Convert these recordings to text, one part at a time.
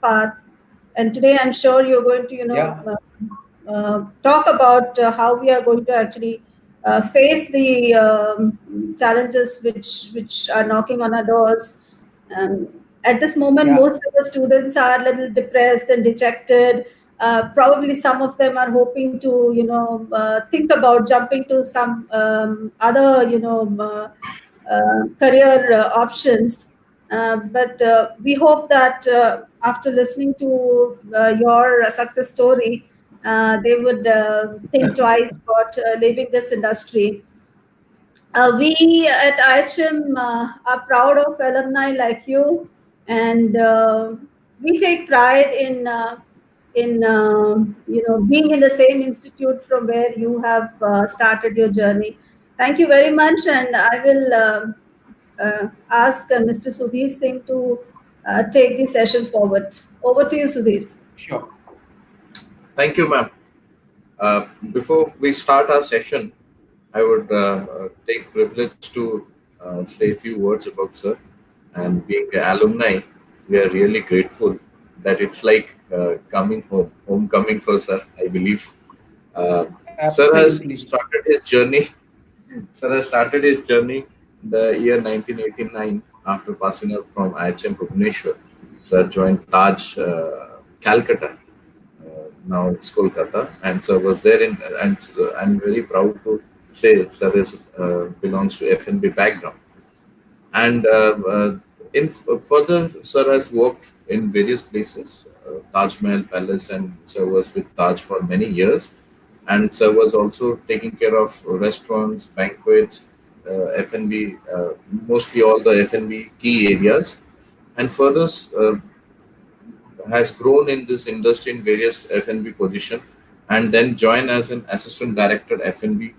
path. And today I'm sure you're going to, talk about how we are going to actually face the challenges which are knocking on our doors. Um, at this moment, most of the students are a little depressed and dejected. Probably some of them are hoping to, think about jumping to some other, career options. But we hope that after listening to your success story, they would think twice about leaving this industry. We at IHM are proud of alumni like you, and we take pride in being in the same institute from where you have started your journey. Thank you very much, and I will ask Mr. Sudhir Singh to take the session forward. Over to you, Sudhir. Sure. Thank you, ma'am. Before we start our session, I would take privilege to say a few words about sir. And being an alumni, we are really grateful that it's like coming home, homecoming for sir, I believe. Sir has started his journey. Sir has started his journey in the year 1989 after passing out from IHM Bhubaneswar. Sir joined Taj, Calcutta. Now it's Kolkata, and sir was there and I'm very proud to say sir belongs to F&B background. And further, sir has worked in various places, Taj Mahal Palace, and sir was with Taj for many years. And sir was also taking care of restaurants, banquets, F&B, mostly all the F&B key areas. And further, has grown in this industry in various F&B position, and then joined as an assistant director F&B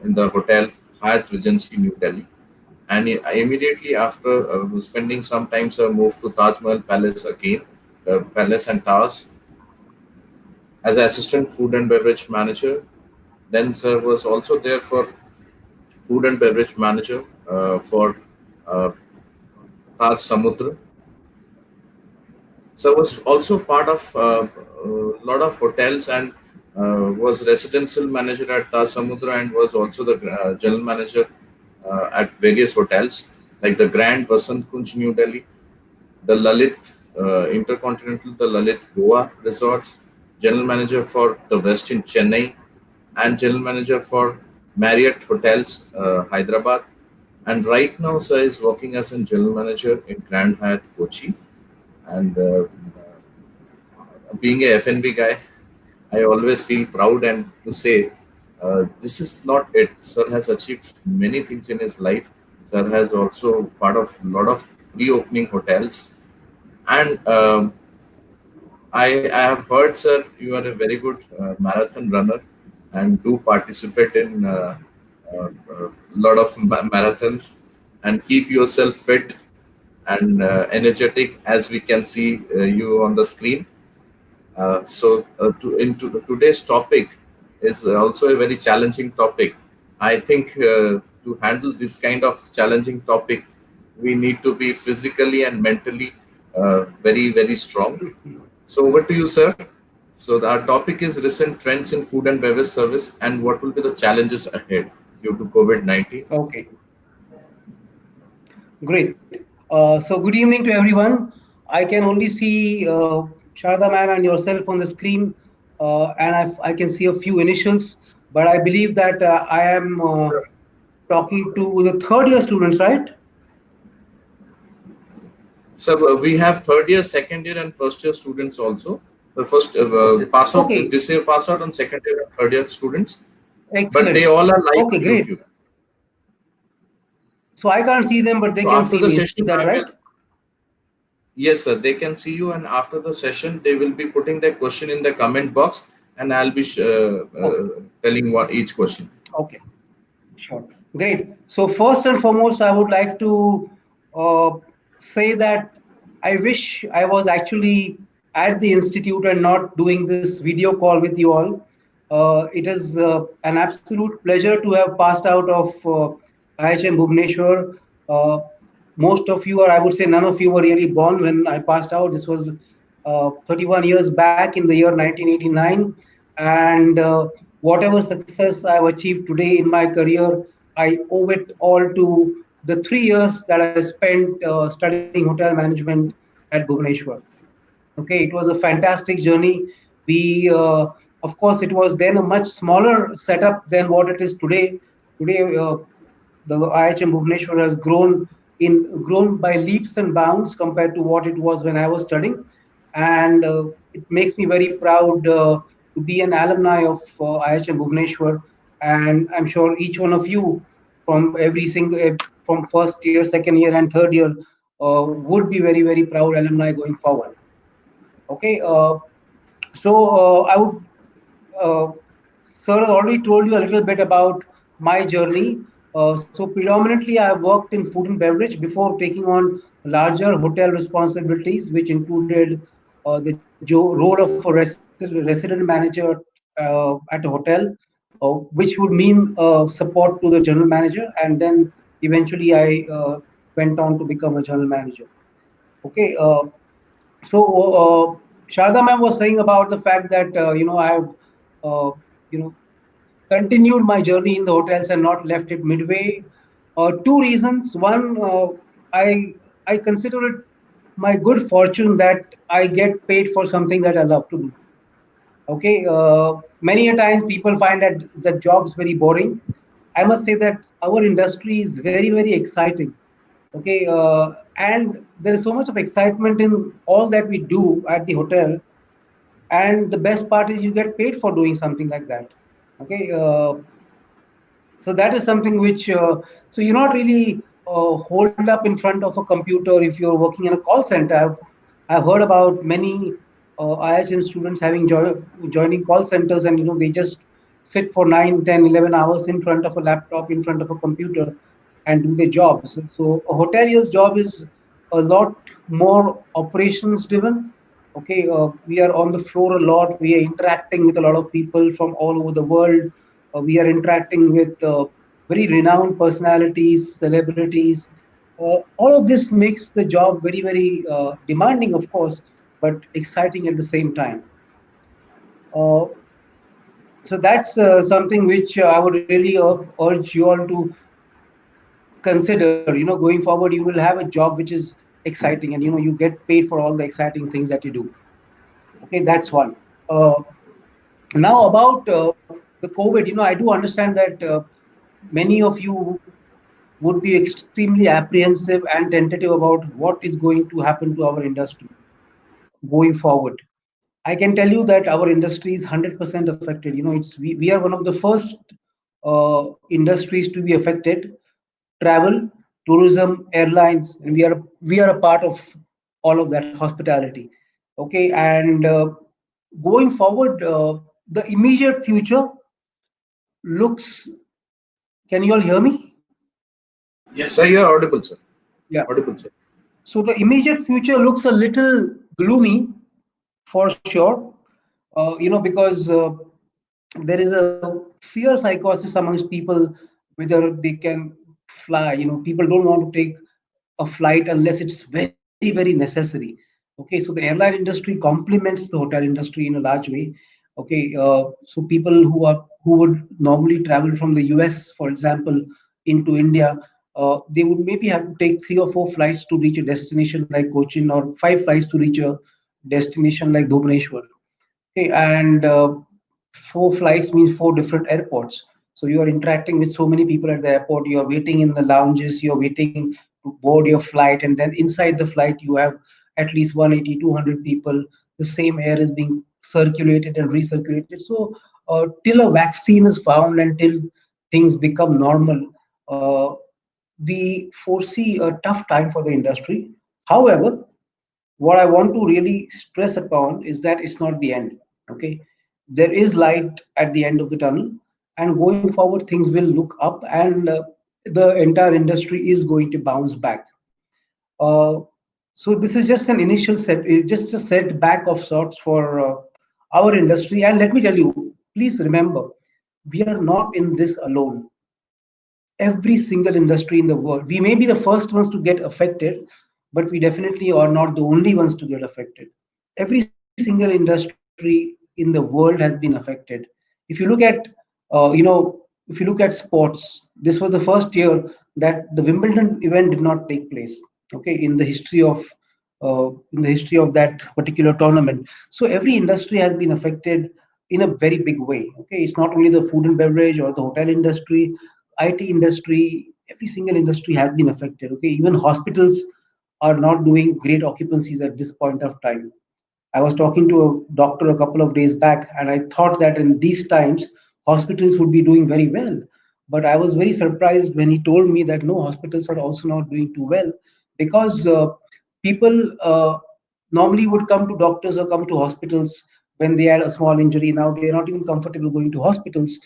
in the hotel Hyatt Regency, New Delhi. And immediately after spending some time, sir moved to Taj Mahal Palace again, Palace and Towers, as assistant food and beverage manager. Then sir was also there for food and beverage manager for Taj Samudra. So was also part of a lot of hotels and was residential manager at Taj Samudra and was also the general manager at various hotels like the Grand Vasant Kunj, New Delhi, the Lalit Intercontinental, the Lalit Goa Resorts, general manager for the West in Chennai, and general manager for Marriott Hotels, Hyderabad. And right now, sir is working as a general manager in Grand Hyatt Kochi. And being a F&B guy, I always feel proud and to say this is not it. Sir has achieved many things in his life. Sir has also part of a lot of pre-opening hotels. And I have heard, sir, you are a very good marathon runner and do participate in a lot of marathons and keep yourself fit and energetic as we can see you on the screen. Today's topic is also a very challenging topic. I think to handle this kind of challenging topic, we need to be physically and mentally very, very strong. So over to you, sir. So our topic is recent trends in food and beverage service and what will be the challenges ahead due to COVID-19. Okay. Great. So good evening to everyone. I can only see Sharda ma'am and yourself on the screen, and I can see a few initials, but I believe that I am talking to the third year students, right? So we have third year, second year, and first year students also. The first pass out this year pass out on second year and third year students. Excellent. But they all are live on great. YouTube. So I can't see them, but they can see me. Is that right? Yes, sir. They can see you, and after the session, they will be putting their question in the comment box, and I'll be telling what each question. Okay, sure. Great. So first and foremost, I would like to say that I wish I was actually at the institute and not doing this video call with you all. It is an absolute pleasure to have passed out of IHM Bhubaneswar. most of you, or I would say none of you, were really born when I passed out. This was 31 years back in the year 1989. And whatever success I've achieved today in my career, I owe it all to the 3 years that I spent studying hotel management at Bhubaneswar. Okay, it was a fantastic journey. We, of course, it was then a much smaller setup than what it is today. Today, the IHM Bhubaneswar has grown by leaps and bounds compared to what it was when I was studying, and it makes me very proud to be an alumni of IHM Bhubaneswar. And I'm sure each one of you, from every single from first year, second year, and third year, would be very very proud alumni going forward. Okay, I would uh, Sir has already told you a little bit about my journey. So predominantly, I have worked in food and beverage before taking on larger hotel responsibilities, which included role of a resident manager at a hotel, which would mean support to the general manager, and then eventually I went on to become a general manager. Okay, Sharda ma'am was saying about the fact that I have uh, you know continued my journey in the hotels and not left it midway. Two reasons. One, I consider it my good fortune that I get paid for something that I love to do. Okay, many a times people find that the job's very boring. I must say that our industry is very very exciting. Okay, and there is so much of excitement in all that we do at the hotel, and the best part is you get paid for doing something like that. Okay, so that is something which so you're not really holed up in front of a computer if you're working in a call center. I've heard about many IHM students joining call centers, and they just sit for 9, 10, 11 hours in front of a laptop, in front of a computer, and do their jobs. So a hotelier's job is a lot more operations driven. Okay, we are on the floor a lot. We are interacting with a lot of people from all over the world. We are interacting with very renowned personalities, celebrities. All of this makes the job very, very demanding, of course, but exciting at the same time. Uh, so that's something which I would really urge you all to consider. Going forward, you will have a job which is exciting, and you get paid for all the exciting things that you do. Okay, that's one. Uh, Now about the COVID, I do understand that many of you would be extremely apprehensive and tentative about what is going to happen to our industry going forward. I can tell you that our industry is 100% affected. We are one of the first industries to be affected. Travel, tourism, airlines, and we are a part of all of that, hospitality. Okay, and going forward, the immediate future looks. Can you all hear me? Yes, sir, you're audible, sir. Yeah. Audible, sir. So the immediate future looks a little gloomy for sure. Because there is a fear psychosis amongst people whether they can fly. People don't want to take a flight unless it's very very necessary. Okay, so the airline industry complements the hotel industry in a large way. Okay, so people who would normally travel from the US, for example, into India, they would maybe have to take 3 or 4 flights to reach a destination like Cochin, or 5 flights to reach a destination like Bhubaneswar. Okay, and 4 flights means 4 different airports. So you are interacting with so many people at the airport. You are waiting in the lounges. You are waiting to board your flight, and then inside the flight you have at least 180, 200 people. The same air is being circulated and recirculated. So till a vaccine is found and till things become normal, we foresee a tough time for the industry. However, what I want to really stress upon is that it's not the end. Okay, there is light at the end of the tunnel, and going forward, things will look up, and the entire industry is going to bounce back. Uh, so this is just an initial just a setback of sorts for our industry. And let me tell you, please remember, we are not in this alone. every single industry in the world. We may be the first ones to get affected, but we definitely are not the only ones to get affected. Every single industry in the world has been affected. If you look at, if you look at sports, this was the first year that the Wimbledon event did not take place. Okay, in the history of that particular tournament. So every industry has been affected in a very big way. Okay, it's not only the food and beverage or the hotel industry, IT industry, every single industry has been affected. Okay, even hospitals are not doing great occupancies at this point of time. I was talking to a doctor a couple of days back, and I thought that in these times, hospitals would be doing very well. But I was very surprised when he told me that no, hospitals are also not doing too well, because people normally would come to doctors or come to hospitals when they had a small injury. Now they're not even comfortable going to hospitals,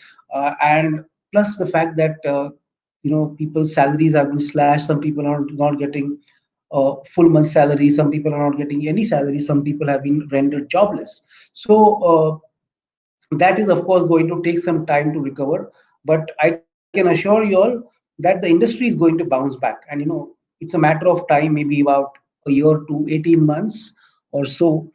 and plus the fact that people's salaries have been slashed. Some people are not getting full month salary. Some people are not getting any salary. Some people have been rendered jobless. So that is, of course, going to take some time to recover. But I can assure you all that the industry is going to bounce back. And it's a matter of time, maybe about a year to 18 months or so,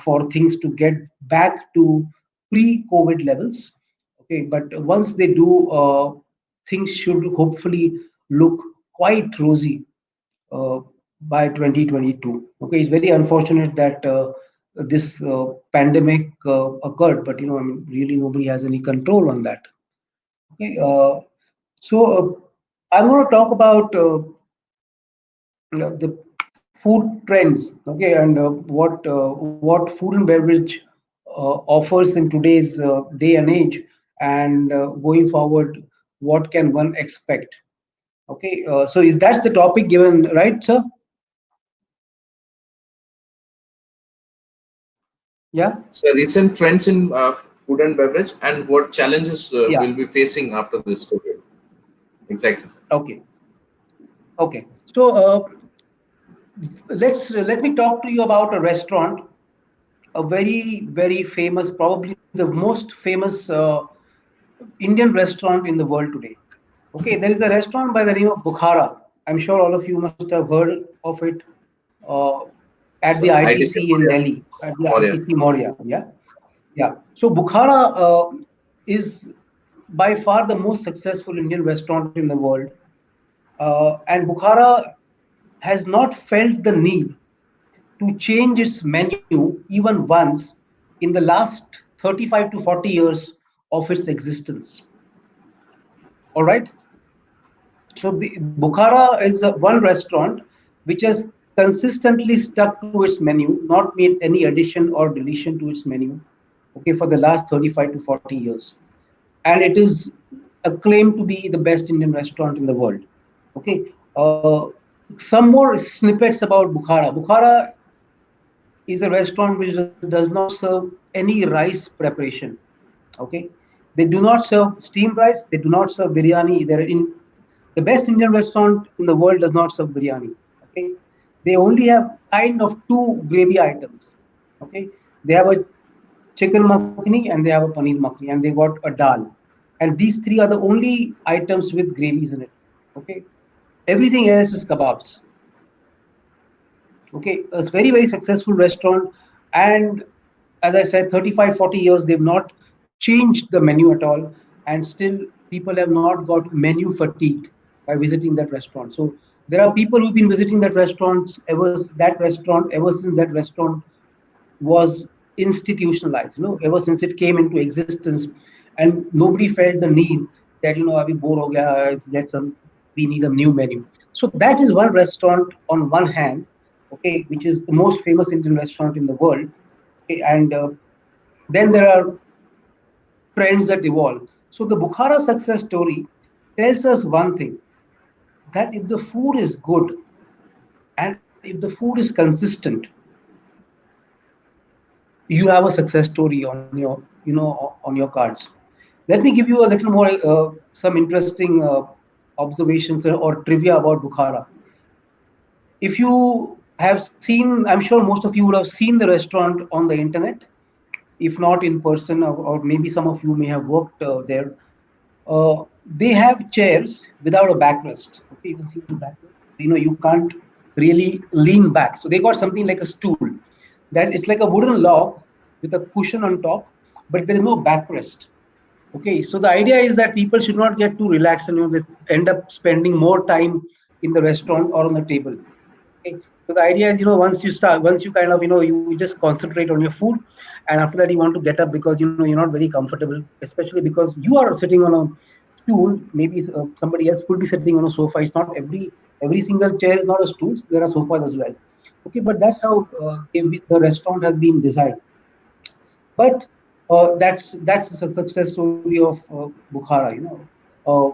for things to get back to pre-COVID levels. Okay, but once they do, things should hopefully look quite rosy uh, by 2022. Okay, it's very unfortunate that this pandemic occurred, but I mean, really nobody has any control on that. Okay, so I'm going to talk about the food trends. Okay, and what food and beverage offers in today's day and age, and going forward, what can one expect? Okay, so is that's the topic given, right, sir? Yeah, So recent trends in food and beverage and what challenges yeah. we'll be facing after this COVID. Exactly. Okay, okay. So let me talk to you about a restaurant, a very famous, probably the most famous Indian restaurant in the world today. Okay, there is a restaurant by the name of Bukhara. I'm sure all of you must have heard of it, uh, at the So ITC ITC in Korea. Delhi, at the Korea. ITC Moria. Yeah, yeah. So Bukhara is by far the most successful Indian restaurant in the world, and Bukhara has not felt the need to change its menu even once in the last 35 to 40 years of its existence. All right. So Bukhara is one restaurant which has consistently stuck to its menu, not made any addition or deletion to its menu, okay, for the last 35 to 40 years. And it is acclaimed to be the best Indian restaurant in the world. Okay. Some more snippets about Bukhara. Bukhara is a restaurant which does not serve any rice preparation. Okay, they do not serve steamed rice. They do not serve biryani. They're in the best Indian restaurant in the world does not serve biryani. Okay, they only have kind of two gravy items. Okay, they have a chicken makhani and they have a paneer makhani and they got a dal. And these three are the only items with gravies in it. Okay, everything else is kebabs. Okay, a very successful restaurant, and as I said, 35 40 years they've not changed the menu at all, and still people have not got menu fatigue by visiting that restaurant. So there are people who've been visiting that restaurant ever since that restaurant was institutionalized, ever since it came into existence, and nobody felt the need that abhi bore ho gaya, let's we need a new menu. So that is one restaurant on one hand, okay, which is the most famous Indian restaurant in the world. Okay, and then there are trends that evolve. So the Bukhara success story tells us one thing, that if the food is good and if the food is consistent, you have a success story on your cards. Let me give you a little more some interesting observations or trivia about Bukhara. If you have seen, I'm sure most of you would have seen the restaurant on the internet, if not in person, or maybe some of you may have worked there. they have chairs without a backrest. Okay, you can see the backrest. You can't really lean back. So they got something like a stool. That it's like a wooden log with a cushion on top, but there is no backrest. Okay, so the idea is that people should not get too relaxed and they end up spending more time in the restaurant or on the table. Okay, so the idea is once you kind of you just concentrate on your food, and after that you want to get up because you're not very comfortable, especially because you are sitting on a stool. Maybe somebody else could be sitting on a sofa. It's not every single chair is not a stool. There are sofas as well. Okay, but that's how the restaurant has been designed. But that's the success story of Bukhara,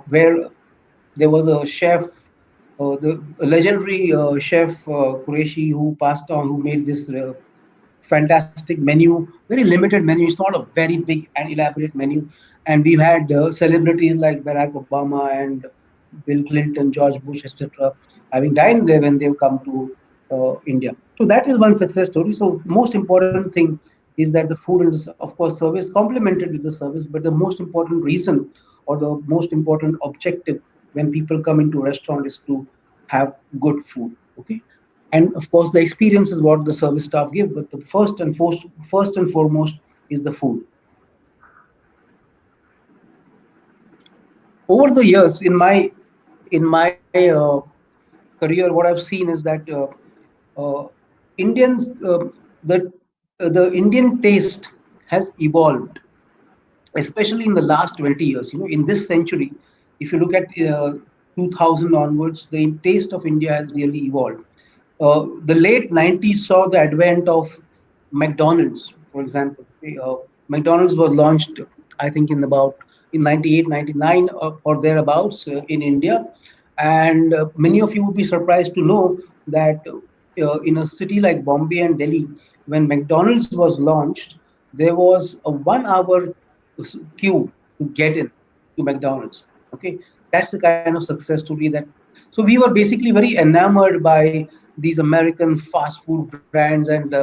where there was a chef, the legendary chef Qureshi, who passed on, who made this fantastic menu, very limited menu. It's not a very big and elaborate menu. And we've had celebrities like Barack Obama and Bill Clinton, George Bush, etc., having dined there when they've come to India. So that is one success story. So most important thing is that the food and of course service complemented with the service, but the most important reason or the most important objective when people come into a restaurant is to have good food. Okay, and of course the experience is what the service staff give, but the first and foremost is the food. Over the years in my career, what I've seen is that uh, Indians the Indian taste has evolved, especially in the last 20 years. In this century, if you look at 2000 onwards, the taste of India has really evolved. The late 90s saw the advent of McDonald's, for example. Okay, McDonald's was launched, I think, in 98, 99 or thereabouts in India. And many of you would be surprised to know that in a city like Bombay and Delhi, when McDonald's was launched, there was a 1 hour queue to get in to McDonald's. Okay, that's the kind of success story that. So we were basically very enamored by these American fast food brands, and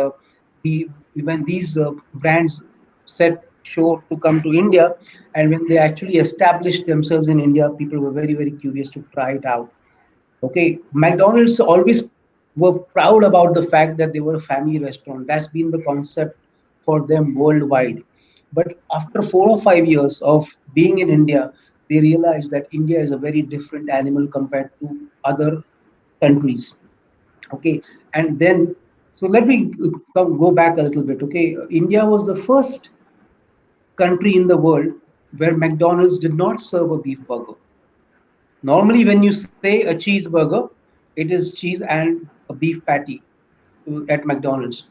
when these brands set sure to come to India, and when they actually established themselves in India, people were very, very curious to try it out. Okay, McDonald's always were proud about the fact that they were a family restaurant. That's been the concept for them worldwide. But after 4 or 5 years of being in India, they realized that India is a very different animal compared to other countries. Okay, and then so let me go back a little bit. Okay, India was the first country in the world where McDonald's did not serve a beef burger. Normally, when you say a cheeseburger, it is cheese and a beef patty at McDonald's.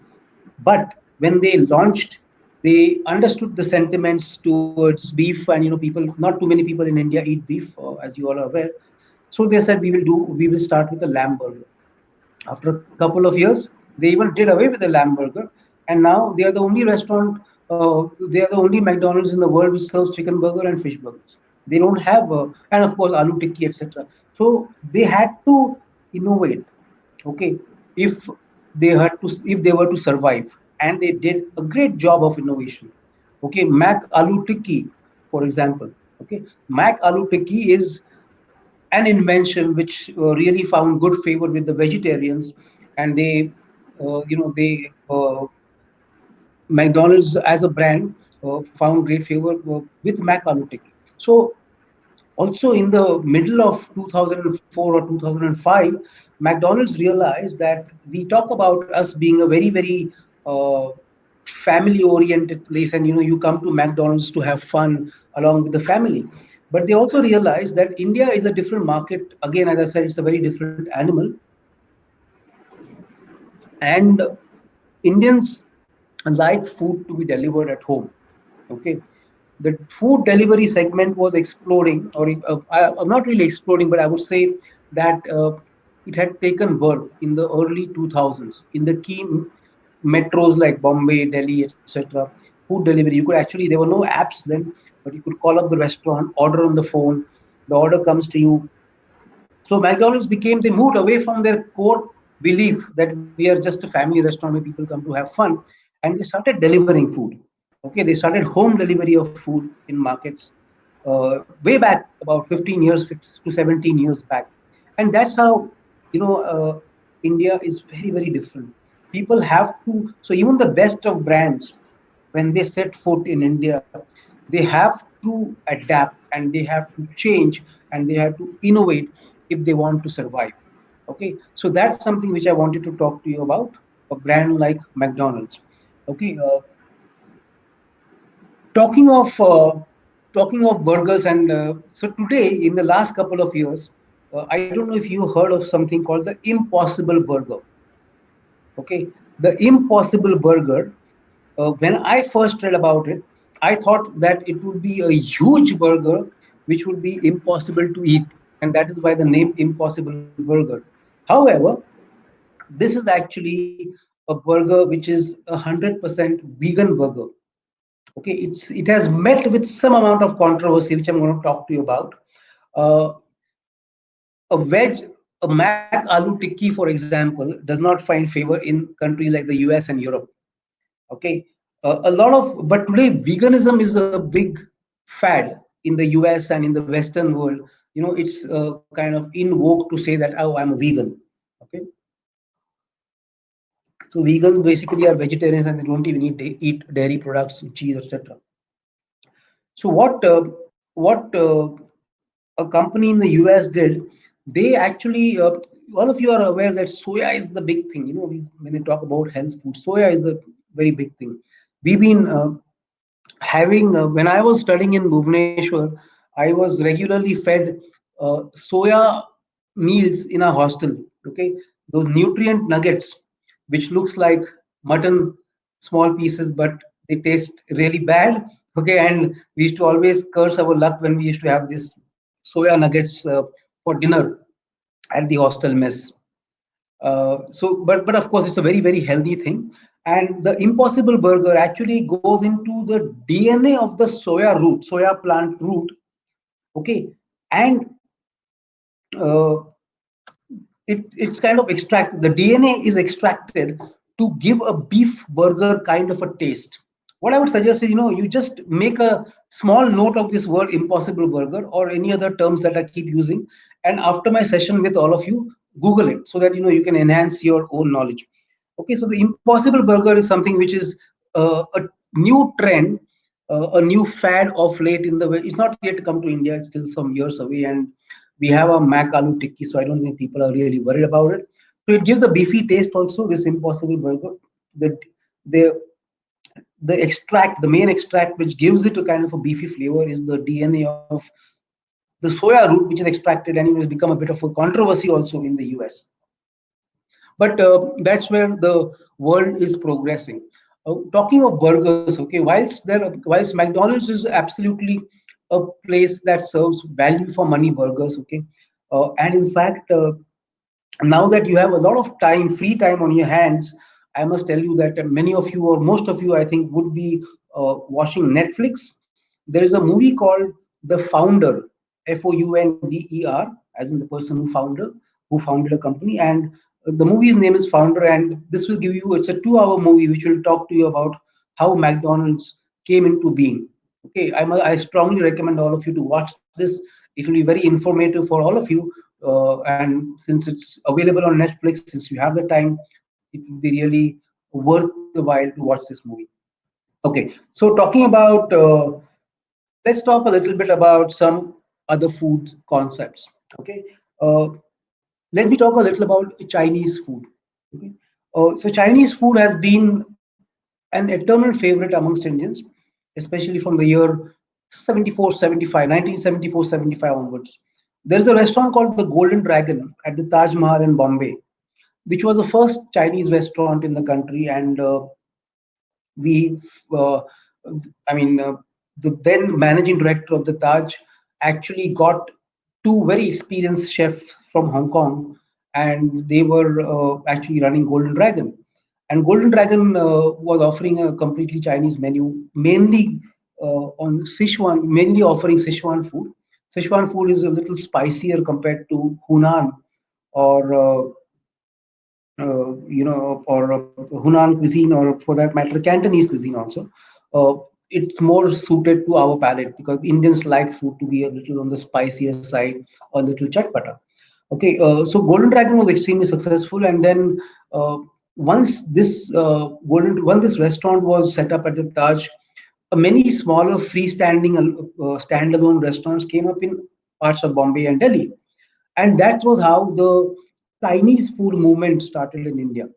But when they launched, they understood the sentiments towards beef, and people, not too many people in India eat beef, as you all are aware. So they said we will start with a lamb burger. After a couple of years, they even did away with the lamb burger, and now they are the only restaurant, they are the only McDonald's in the world which serves chicken burger and fish burgers. They don't have, and of course, aloo tikki, etc. So they had to innovate. Okay, if if they were to survive, and they did a great job of innovation. Okay, Mac aloo tikki, for example. Okay, Mac aloo tikki is an invention which really found good favor with the vegetarians, and they McDonald's as a brand found great favor with Mac Aloo Tikki. So also in the middle of 2004 or 2005, McDonald's realized that we talk about us being a very, very uh, family oriented place, and you come to McDonald's to have fun along with the family. But they also realized that India is a different market. Again, as I said, it's a very different animal, and Indians like food to be delivered at home. Okay, the food delivery segment was exploding, or I'm not really exploding, but I would say that it had taken birth in the early 2000s in the key metros like Bombay, Delhi, etc. Food delivery, you could actually, there were no apps then, but you could call up the restaurant, order on the phone, the order comes to you. So McDonald's became, they moved away from their core belief that we are just a family restaurant where people come to have fun, and they started delivering food. Okay, they started home delivery of food in markets. way back about 15 years to 17 years back. And that's how, India is very, very different. People have to, so even the best of brands, when they set foot in India, they have to adapt and they have to change and they have to innovate if they want to survive. Okay, so that's something which I wanted to talk to you about, a brand like McDonald's. Okay, talking of talking of burgers, and so today, in the last couple of years, I don't know if you heard of something called the Impossible Burger. Okay, the Impossible Burger. When I first read about it, I thought that it would be a huge burger which would be impossible to eat, and that is why the name Impossible Burger. However, this is actually a burger which is 100% vegan burger. Okay, it has met with some amount of controversy, which I'm going to talk to you about. Uh, a veg, a Mac Aloo Tikki, for example, does not find favor in countries like the US and Europe. Okay, a lot of, but today veganism is a big fad in the US and in the Western world. It's kind of in vogue to say that, oh, I'm a vegan. Okay, so vegans basically are vegetarians and they don't even eat dairy products, cheese, etc. So what a company in the US did, they actually, all of you are aware that soya is the big thing. When they talk about health food, soya is the very big thing. We've been having, when I was studying in Bhubaneswar, I was regularly fed soya meals in a hostel. Okay, those nutrient nuggets, which looks like mutton, small pieces, but they taste really bad. Okay, and we used to always curse our luck when we used to have this soya nuggets for dinner at the hostel mess. But of course, it's a very, very healthy thing. And the Impossible Burger actually goes into the DNA of the soya plant root. Okay, and uh, it's kind of extracted. The DNA is extracted to give a beef burger kind of a taste. What I would suggest is, you just make a small note of this word Impossible Burger or any other terms that I keep using, and after my session with all of you, Google it so that you can enhance your own knowledge. Okay, so the Impossible Burger is something which is a new trend, a new fad of late in the way. It's not yet come to India; it's still some years away, and we have a Mac Aloo Tikki, so I don't think people are really worried about it. So it gives a beefy taste also. This Impossible Burger, the the the main extract which gives it a kind of a beefy flavor is the DNA of the soya root, which is extracted, and it has become a bit of a controversy also in the US. But that's where the world is progressing. Talking of burgers, okay, whilst McDonald's is absolutely a place that serves value for money burgers, okay, and in fact, now that you have a lot of time, free time on your hands, I must tell you that many of you, or most of you, I think, would be watching Netflix. There is a movie called The Founder, Founder, as in the person who founded a company, and the movie's name is Founder. And this will give you, it's a 2 hour movie which will talk to you about how McDonald's came into being. Okay, I strongly recommend all of you to watch this. It will be very informative for all of you, and since it's available on Netflix, since you have the time, it will be really worth the while to watch this movie. Okay, so talking about, let's talk a little bit about some other food concepts. Okay, uh, let me talk a little about Chinese food. Okay, so Chinese food has been an eternal favorite amongst Indians, especially from the year 1974, onwards. There is a restaurant called the Golden Dragon at the Taj Mahal in Bombay, which was the first Chinese restaurant in the country. And we, uh, I mean, the then managing director of the Taj actually got two very experienced chefs from Hong Kong, and they were actually running Golden Dragon. And Golden Dragon was offering a completely Chinese menu, mainly on Sichuan, mainly offering Sichuan food. Sichuan food is a little spicier compared to Hunan or or Hunan cuisine, or for that matter, Cantonese cuisine also. it's more suited to our palate because Indians like food to be a little on the spicier side or a little chatpata. Okay, so Golden Dragon was extremely successful, and then uh, once this restaurant was set up at the Taj, many smaller freestanding standalone restaurants came up in parts of Bombay and Delhi, and that was how the Chinese food movement started in India.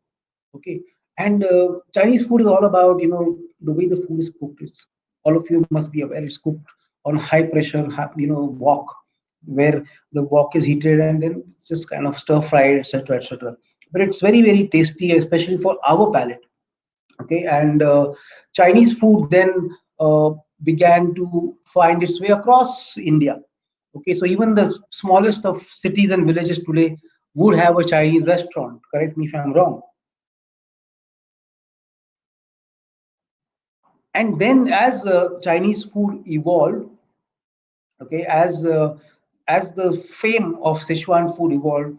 Okay, and Chinese food is all about the way the food is cooked. It's all of you must be aware it's cooked on high pressure, wok, where the wok is heated and then it's just kind of stir fried, etc., etc. But it's very very tasty, especially for our palate. Okay, and Chinese food then began to find its way across India. Okay, so even the smallest of cities and villages today would have a Chinese restaurant. Correct me if I'm wrong. And then as Chinese food evolved, okay, as the fame of Sichuan food evolved,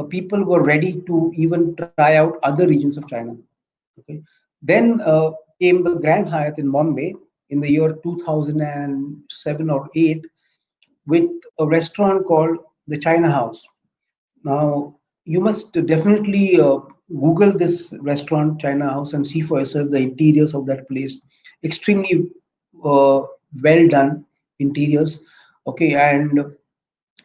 people were ready to even try out other regions of China. Okay, then came the Grand Hyatt in Bombay in the year 2007 or 8 with a restaurant called the China House. Now, you must definitely Google this restaurant, China House, and see for yourself the interiors of that place. Extremely well done interiors. Okay, and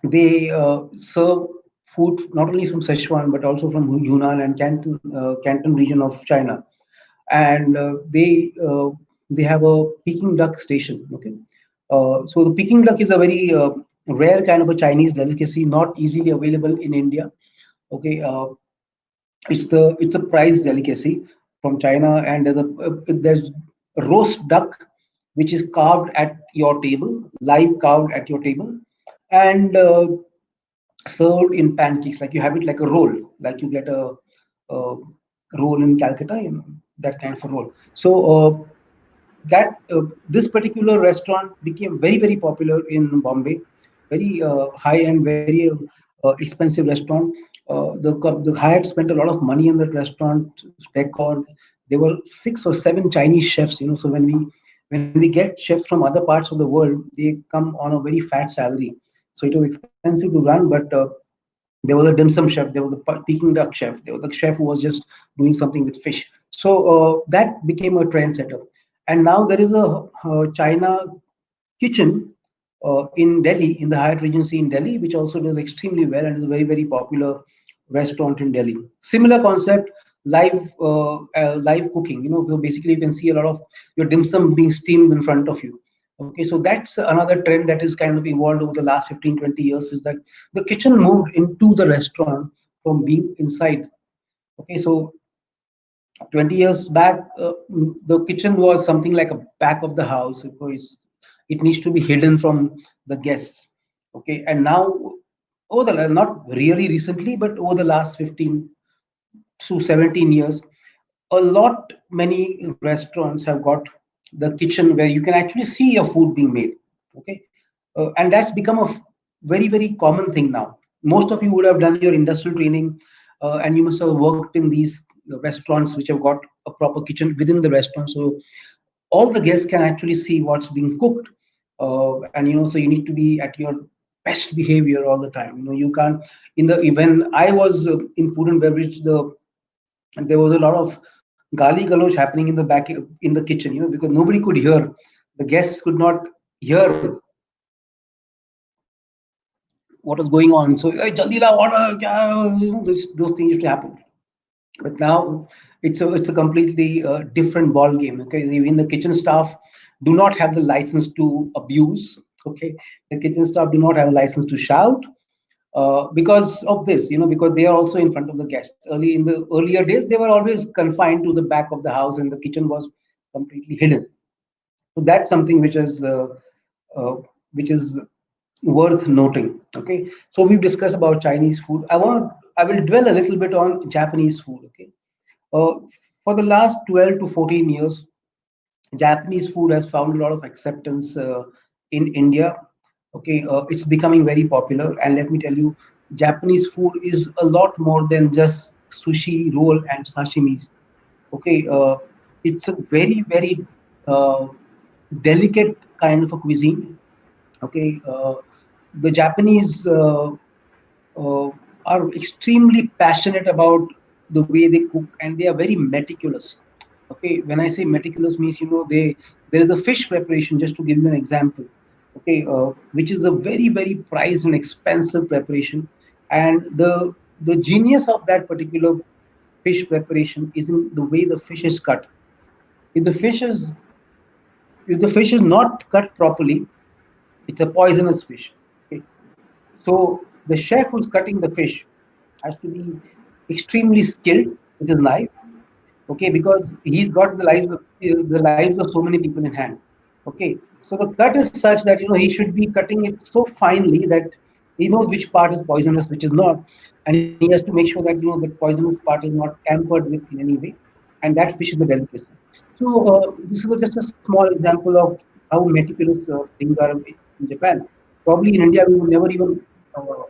they serve food not only from Sichuan but also from Yunnan and Canton region of China, and they have a Peking duck station. Okay, so the Peking duck is a very rare kind of a Chinese delicacy, not easily available in India. Okay, it's a prized delicacy from China, and there's roast duck which is carved at your table, live carved at your table, and served in pancakes. Like you have it like a roll, like you get a roll in Calcutta, that kind of a roll. So that this particular restaurant became very very popular in Bombay, very high end, very expensive restaurant. The Hyatt spent a lot of money on that restaurant decor. There were 6 or 7 Chinese chefs, so when we get chefs from other parts of the world, they come on a very fat salary. So it was expensive to run, but there was a dim sum chef, there was a Peking duck chef, there was a chef who was just doing something with fish. So that became a trendsetter. And now there is a China kitchen in Delhi, in the Hyatt Regency in Delhi, which also does extremely well and is a very, very popular restaurant in Delhi. Similar concept, live cooking. So basically you can see a lot of your dim sum being steamed in front of you. Okay, so that's another trend that is kind of evolved over the last 15, 20 years, is that the kitchen moved into the restaurant from being inside. Okay, so 20 years back, the kitchen was something like a back of the house because it needs to be hidden from the guests. Okay, and now, not really recently, but over the last 15 to 17 years, a lot many restaurants have got the kitchen where you can actually see your food being made. Okay, and that's become a very very common thing now. Most of you would have done your industrial training, and you must have worked in these restaurants which have got a proper kitchen within the restaurant, so all the guests can actually see what's being cooked. And so you need to be at your best behavior all the time. You can't, in the when I was in food and beverage, there was a lot of gali galoch happening in the back, in the kitchen, because nobody could hear, the guests could not hear what was going on. So, "Hey, jaldi la order," those things used to happen. But now it's a completely different ball game. Okay, even the kitchen staff do not have the license to abuse. Okay, the kitchen staff do not have a license to shout, because of this, because they are also in front of the guests. In the earlier days, they were always confined to the back of the house, and the kitchen was completely hidden. So that's something uh, which is worth noting. Okay, so we've discussed about Chinese food. I will dwell a little bit on Japanese food. Okay, uh, for the last 12 to 14 years, Japanese food has found a lot of acceptance in India. Okay, it's becoming very popular, and let me tell you, Japanese food is a lot more than just sushi, roll, and sashimis. Okay, it's a very very uh, delicate kind of a cuisine. Okay, the Japanese are extremely passionate about the way they cook, and they are very meticulous. Okay, when I say meticulous means, there is a fish preparation, just to give you an example. Okay, which is a very very prized and expensive preparation, and the genius of that particular fish preparation is in the way the fish is cut. If the fish is if the fish is not cut properly, it's a poisonous fish. Okay? So the chef who's cutting the fish has to be extremely skilled with his knife. Okay, because he's got the lives of so many people in hand. Okay, so the cut is such that he should be cutting it so finely that he knows which part is poisonous, which is not, and he has to make sure that the poisonous part is not tampered with in any way, and that fish is the delicacy. So this was just a small example of how meticulous things are in Japan. Probably in India we would never even uh,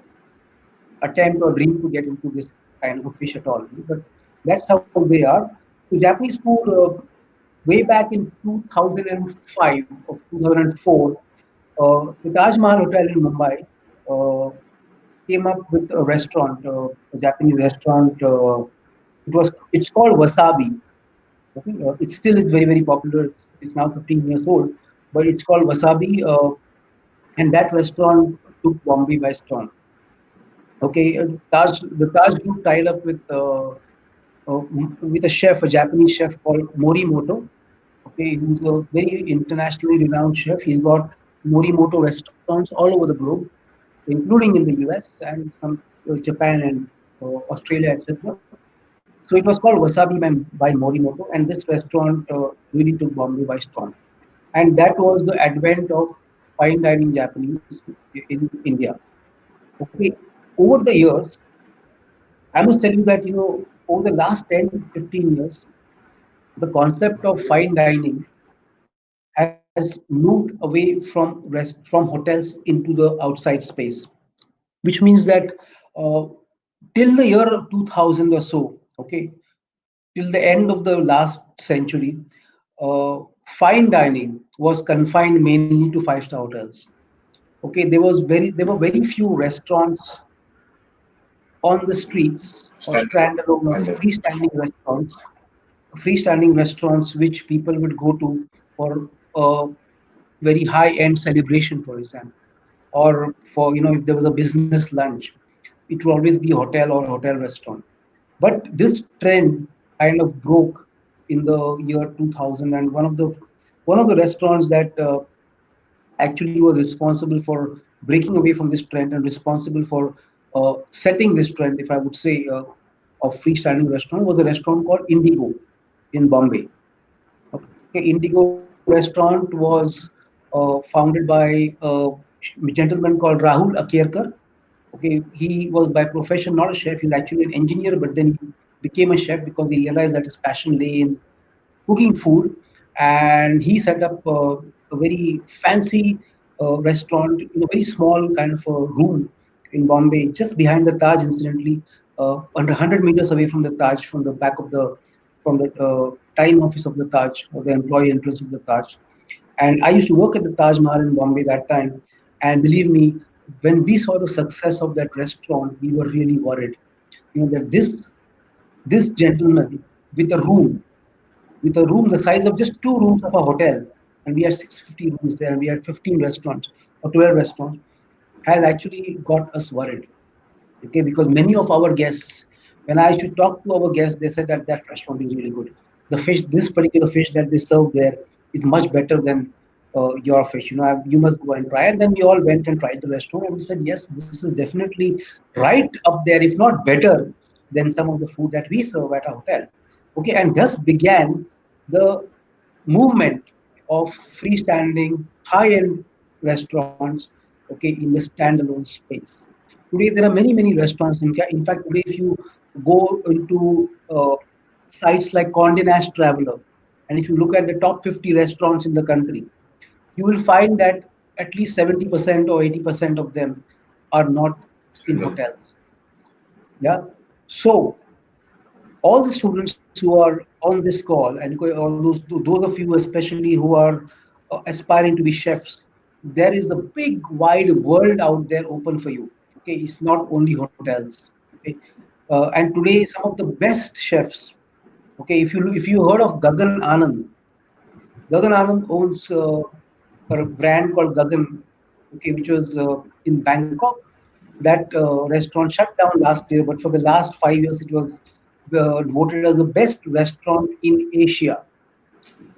attempt or dream to get into this kind of a fish at all. But that's how they are. So Japanese food, way back in 2005 or 2004, the Taj Mahal Hotel in Mumbai came up with a restaurant, a Japanese restaurant. It's called Wasabi. Okay? It still is very very popular. It's now 15 years old, but it's called Wasabi, and that restaurant took Bombay by storm. Okay, the Taj Group tied up with a chef, a Japanese chef called Morimoto. Okay, he's a very internationally renowned chef. He's got Morimoto restaurants all over the globe, including in the US and some Japan and Australia, etc. So it was called Wasabi by Morimoto, and this restaurant really took Bombay by storm. And that was the advent of fine dining Japanese in India. Okay, over the years, I must tell you that over the last 10 to 15 years, the concept of fine dining has moved away from hotels into the outside space, which means that uh, till the year 2000 or so, okay, till the end of the last century, fine dining was confined mainly to five-star hotels. Okay, there were very few restaurants on the streets or Standalone. standalone or freestanding restaurants which people would go to for a very high-end celebration, for example, or for if there was a business lunch, it would always be a hotel or a hotel restaurant. But this trend kind of broke in the year 2000, and one of the restaurants that actually was responsible for breaking away from this trend and responsible for setting this trend, if I would say, of freestanding restaurant was a restaurant called Indigo in Bombay. Okay, Indigo restaurant was founded by a gentleman called Rahul Akerkar. Okay, he was by profession not a chef. He's actually an engineer, but then he became a chef because he realized that his passion lay in cooking food, and he set up a very fancy restaurant in a very small kind of a room in Bombay, just behind the Taj, incidentally, under 100 meters away from the Taj, from the back of the from the time office of the Taj, or the employee entrance of the Taj. And I used to work at the Taj Mahal in Bombay that time. And believe me, when we saw the success of that restaurant, we were really worried. That this gentleman with a room the size of just two rooms of a hotel, and we had 650 rooms there, and we had 15 restaurants or 12 restaurants, has actually got us worried. Okay, because many of our guests, when I should talk to our guests, they said that that restaurant is really good. The fish, this particular fish that they serve there, is much better than your fish. You must go and try. And then we all went and tried the restaurant, and we said, yes, this is definitely right up there, if not better than some of the food that we serve at a hotel. Okay, and thus began the movement of freestanding high-end restaurants, okay, in the standalone space. Today there are many restaurants. In fact, today if you go into sites like Condé Nast Traveler, and if you look at the top 50 restaurants in the country, you will find that at least 70% or 80% of them are not in Standalone. hotels. Yeah. So all the students who are on this call, and all those of you especially who are aspiring to be chefs, there is a big, wide world out there open for you. Okay, it's not only hotels. Okay, and today some of the best chefs. Okay, if you heard of Gagan Anand, Gagan Anand owns a brand called Gagan, okay, which was in Bangkok. That restaurant shut down last year, but for the last 5 years, it was voted as the best restaurant in Asia.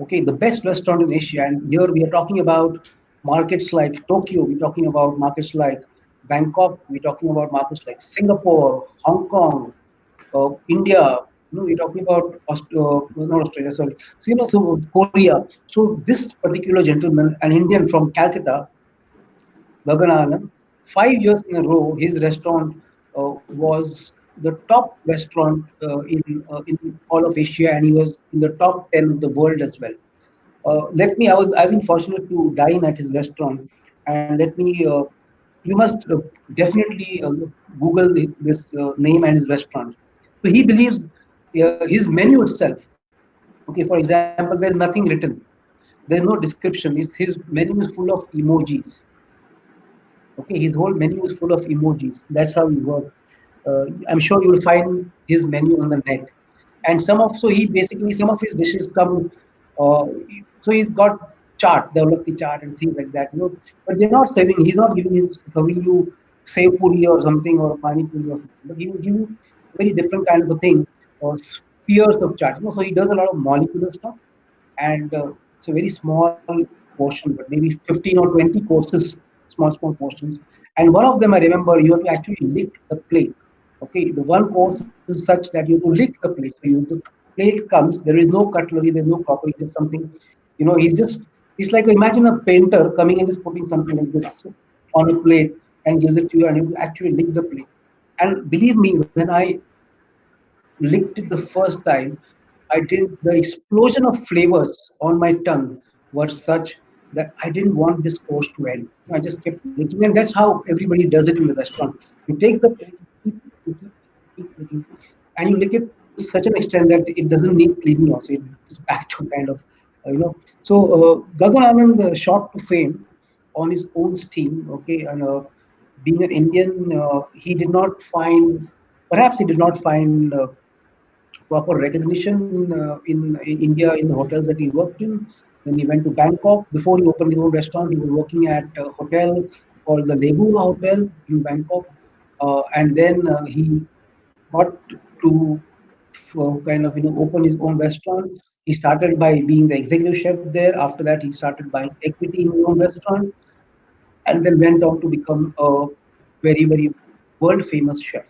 Okay, the best restaurant in Asia, and here we are talking about markets like Tokyo. We're talking about markets like Bangkok. We're talking about markets like Singapore, Hong Kong, India. We're talking about not Australia, sorry. So so Korea. So this particular gentleman, an Indian from Calcutta, Gagan Anand, 5 years in a row, his restaurant was the top restaurant in all of Asia, and he was in the top 10 of the world as well. I've been fortunate to dine at his restaurant, and you must definitely Google this name and his restaurant. So he believes his menu itself. Okay, for example, there's nothing written. There's no description. His menu is full of emojis. Okay, his whole menu is full of emojis. That's how he works. I'm sure you'll find his menu on the net. And some of his dishes come. Uh, so he's got chart, developed chart and things like that. But they're not serving. He's not serving you sev puri or something or pani puri or something. But he will give you a very different kind of a thing or spheres of chart. So he does a lot of molecular stuff, and it's a very small portion, but maybe 15 or 20 courses, small portions. And one of them, I remember, you have to actually lick the plate. Okay, the one course is such that you have to lick the plate. So the plate comes, there is no cutlery, there's no crockery, just something. It's like imagine a painter coming and just putting something like this on a plate and gives it to you, and you actually lick the plate. And believe me, when I licked it the first time, the explosion of flavors on my tongue were such that I didn't want this course to end. I just kept licking, and that's how everybody does it in the restaurant. You take the plate, you keep licking, and you lick it to such an extent that it doesn't need cleaning also. It's back to kind of, So Gagan Anand shot to fame on his own steam, okay, and being an Indian, perhaps he did not find proper recognition in India in the hotels that he worked in. When he went to Bangkok, before he opened his own restaurant, he was working at a hotel called the Lebu Hotel in Bangkok. And then he got to kind of open his own restaurant. He started by being the executive chef there. After that, he started buying equity in his own restaurant, and then went on to become a very, very world famous chef.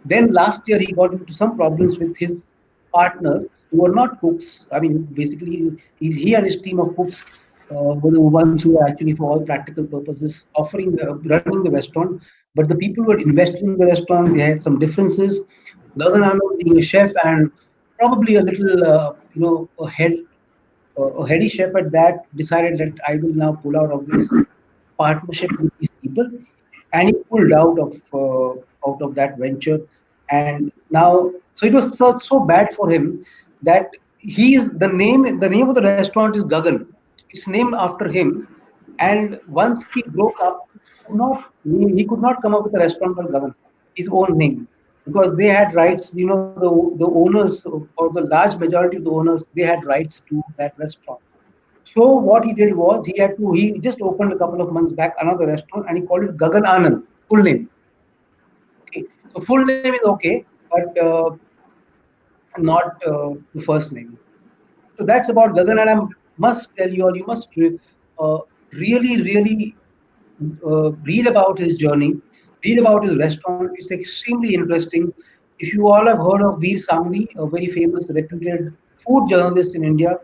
Then last year he got into some problems with his partners who were not cooks. I mean, basically, he and his team of cooks were the ones who were actually, for all practical purposes, running the restaurant. But the people who had invested in the restaurant, they had some differences. Gagan Anand, being a chef and probably a little, a heady chef at that, decided that I will now pull out of this partnership with these people, and he pulled out of that venture. And now, so it was so bad for him that the name of the restaurant is Gagan. It's named after him. And once he broke up, he could not come up with a restaurant called Gagan, his own name, because they had rights. The owners, or the large majority of the owners, they had rights to that restaurant. So what he did was he just opened a couple of months back another restaurant, and he called it Gagan Anand, full name. Okay, so full name is okay, but not the first name. So that's about Gagan, and I must tell you all, you must really, really read about his journey, read about his restaurant. It's extremely interesting. If you all have heard of Veer Sangvi, a very famous, reputed food journalist in India,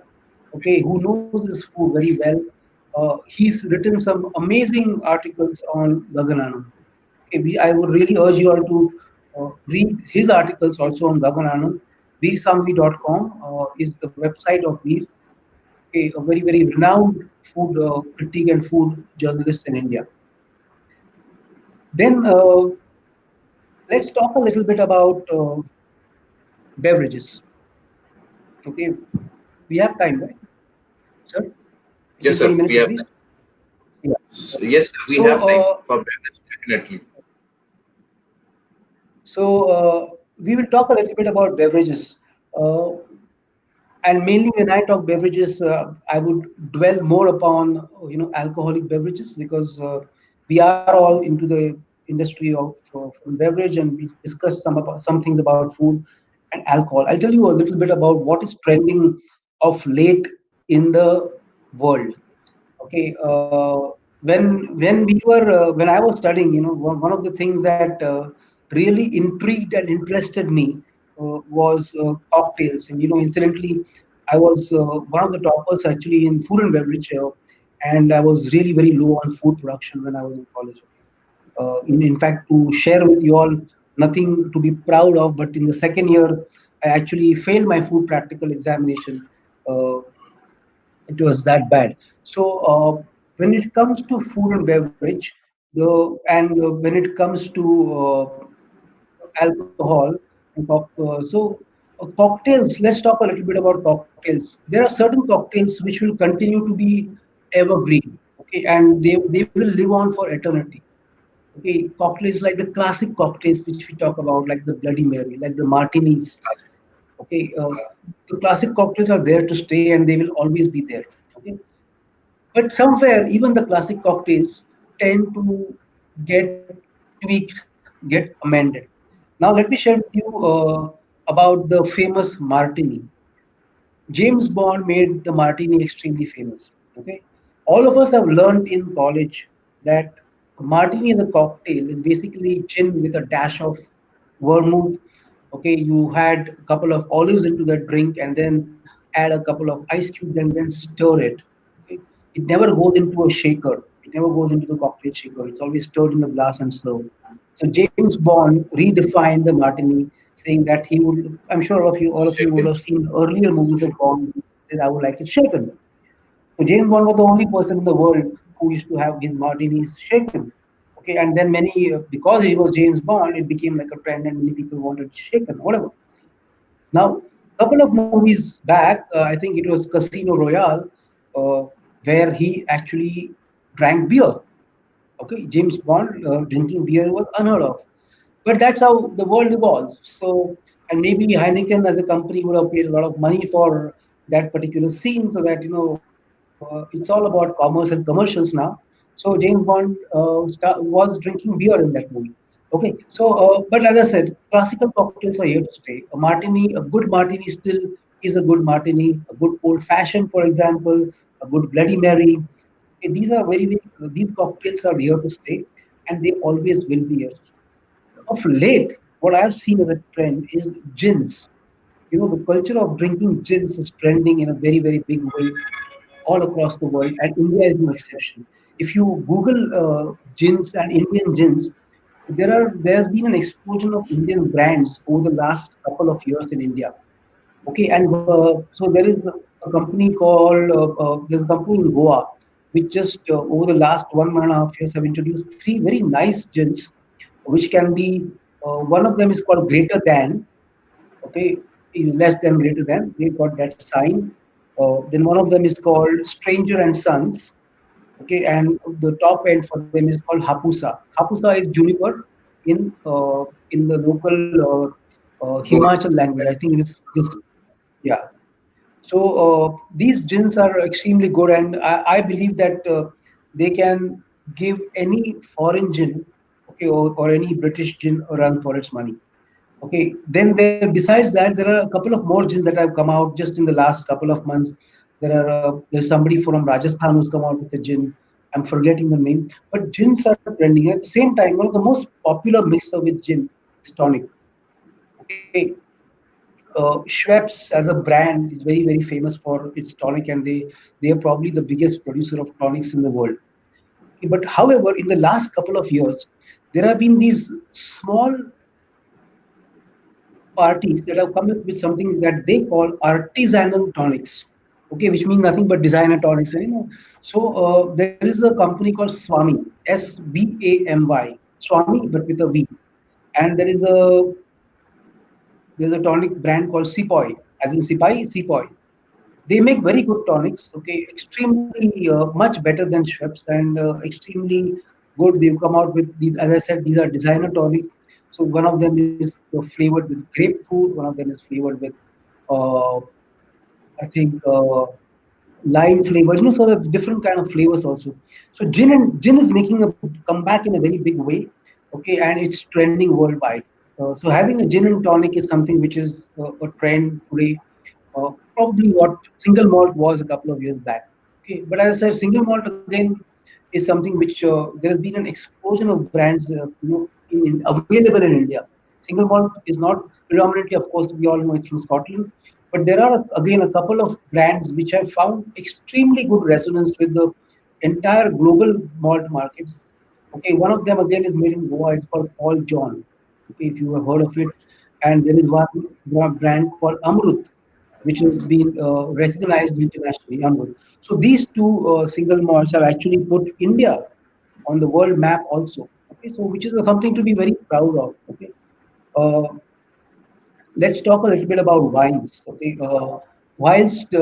okay, who knows his food very well, he's written some amazing articles on Gagan Anand. Okay, I would really urge you all to read his articles also on Gagan Anand. VeerSangvi.com is the website of Veer, okay, a very, very renowned food critic and food journalist in India. Then let's talk a little bit about beverages. Okay, we have time, right, sir? Yes, 20 sir. minutes We at have. least? Yeah. Yes, sir, we have time So, for beverage, definitely. we will talk a little bit about beverages. Uh, and mainly when I talk beverages, I would dwell more upon alcoholic beverages because we are all into the industry of food and beverage, and we discuss some things about food and alcohol. I'll tell you a little bit about what is trending of late in the world. Okay, when I was studying, one of the things that really intrigued and interested me was cocktails. And incidentally, I was one of the toppers actually in food and beverage, and I was really very low on food production when I was in college. Okay, in fact, to share with you all, nothing to be proud of, but in the second year, I actually failed my food practical examination. It was that bad. So when it comes to food and beverage, when it comes to alcohol cocktails. Let's talk a little bit about cocktails. There are certain cocktails which will continue to be evergreen, okay, and they will live on for eternity. Okay, cocktails like the classic cocktails which we talk about, like the Bloody Mary, like the martinis. Okay, the classic cocktails are there to stay and they will always be there. Okay, but somewhere even the classic cocktails tend to get tweaked, get amended. Now let me share with you about the famous martini. James Bond made the martini extremely famous. Okay, all of us have learned in college that martini as a cocktail is basically gin with a dash of vermouth. Okay, you had a couple of olives into that drink and then add a couple of ice cubes and then stir it. Okay, it never goes into a shaker. It never goes into the cocktail shaker. It's always stirred in the glass and served. So James Bond redefined the martini, saying that he would. I'm sure all of you would Shaken. have seen earlier movies of Bond. Said, I would like it shaken. So James Bond was the only person in the world who used to have his martinis shaken. Okay, and then because he was James Bond, it became like a trend, and many people wanted it shaken, whatever. Now, a couple of movies back, I think it was Casino Royale, uh, where he actually drank beer. Okay, James Bond drinking beer was unheard of. But that's how the world evolves. So, and maybe Heineken as a company would have paid a lot of money for that particular scene, so that it's all about commerce and commercials now. So James Bond was drinking beer in that movie. Okay, so but as I said, classical cocktails are here to stay. A good martini still is a good martini. A good old fashioned, for example, a good Bloody Mary. Okay, these are these cocktails are here to stay, and they always will be here. Of late, what I've seen as a trend is gins. The culture of drinking gins is trending in a very, very big way all across the world, and India is no exception. If you Google gins and Indian gins, there's been an explosion of Indian brands over the last couple of years in India. Okay, and so there is a company called there's a company in Goa which just over the last 1.5 years have introduced three very nice gins, which can be one of them is called Greater Than. Okay, less than greater than. They got that sign. Then one of them is called Stranger and Sons. Okay, and the top end for them is called Hapusa. Hapusa is juniper in the local Go on. Himachal language. I think this yeah. So these gins are extremely good, and I believe that they can give any foreign gin, okay, or any British gin a run for its money. Okay, then besides that, there are a couple of more gins that have come out just in the last couple of months. There's somebody from Rajasthan who's come out with a gin. I'm forgetting the name, but gins are trending. At the same time, one of the most popular mixer with gin is tonic. Okay, Schweppes as a brand is very, very famous for its tonic, and they are probably the biggest producer of tonics in the world. Okay, but however, in the last couple of years, there have been these small parties that have come up with something that they call artisanal tonics. Okay, which means nothing but designer tonics. So there is a company called Swami, Svamy, Swami, but with a V, and there's a tonic brand called Sepoy, as in Sipai, Sepoy. They make very good tonics. Okay, extremely much better than Schweppes, and extremely good. They've come out with these. As I said, these are designer tonic. So one of them is flavored with grapefruit. One of them is flavored with, uh, I think, lime flavor. So there are different kind of flavors also. So gin is making a comeback in a very big way. Okay, and it's trending worldwide. So having a gin and tonic is something which is a trend today, probably what single malt was a couple of years back. Okay, but as I said, single malt again is something which there has been an explosion of brands, available in India. Single malt is not predominantly, of course, we all know it's from Scotland, but there are again a couple of brands which have found extremely good resonance with the entire global malt markets. Okay, one of them again is made in Goa. It's called Paul John. Okay, if you have heard of it, and there is one brand called Amrut, which has been recognized internationally. Amrut. So these two single malts have actually put India on the world map also. Okay, so which is something to be very proud of. Okay, uh, let's talk a little bit about wines. Okay, whilst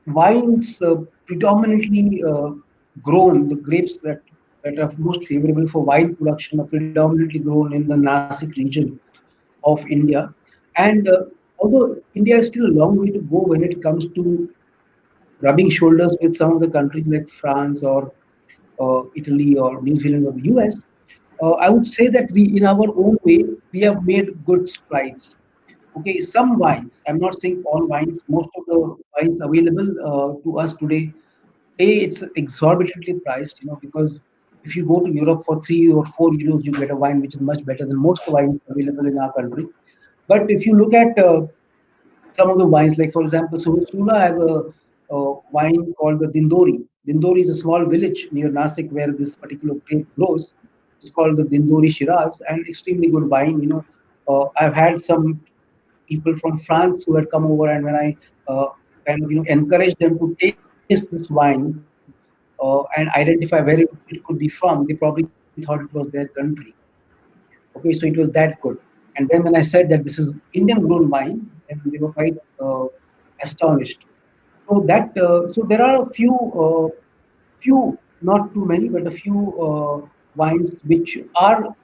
wines predominantly grown, the grapes that are most favorable for wine production are predominantly grown in the Nasik region of India. And although India is still a long way to go when it comes to rubbing shoulders with some of the countries like France or Italy or New Zealand or the US, I would say that we, in our own way, we have made good strides. Okay, some wines, I'm not saying all wines, most of the wines available to us today, it's exorbitantly priced, because if you go to Europe for 3 or 4 euros, you get a wine which is much better than most wines available in our country. But if you look at some of the wines, like for example, Sula has a wine called the Dindori. Dindori is a small village near Nasik where this particular grape grows. It's called the Dindori Shiraz, and extremely good wine. I've had some people from France who had come over, and when I uh, kind of encouraged them to taste this wine and identify where it could be from, they probably thought it was their country. Okay, so it was that good. And then when I said that this is Indian grown wine, then they were quite astonished. So there are a few, not too many, but a few wines which are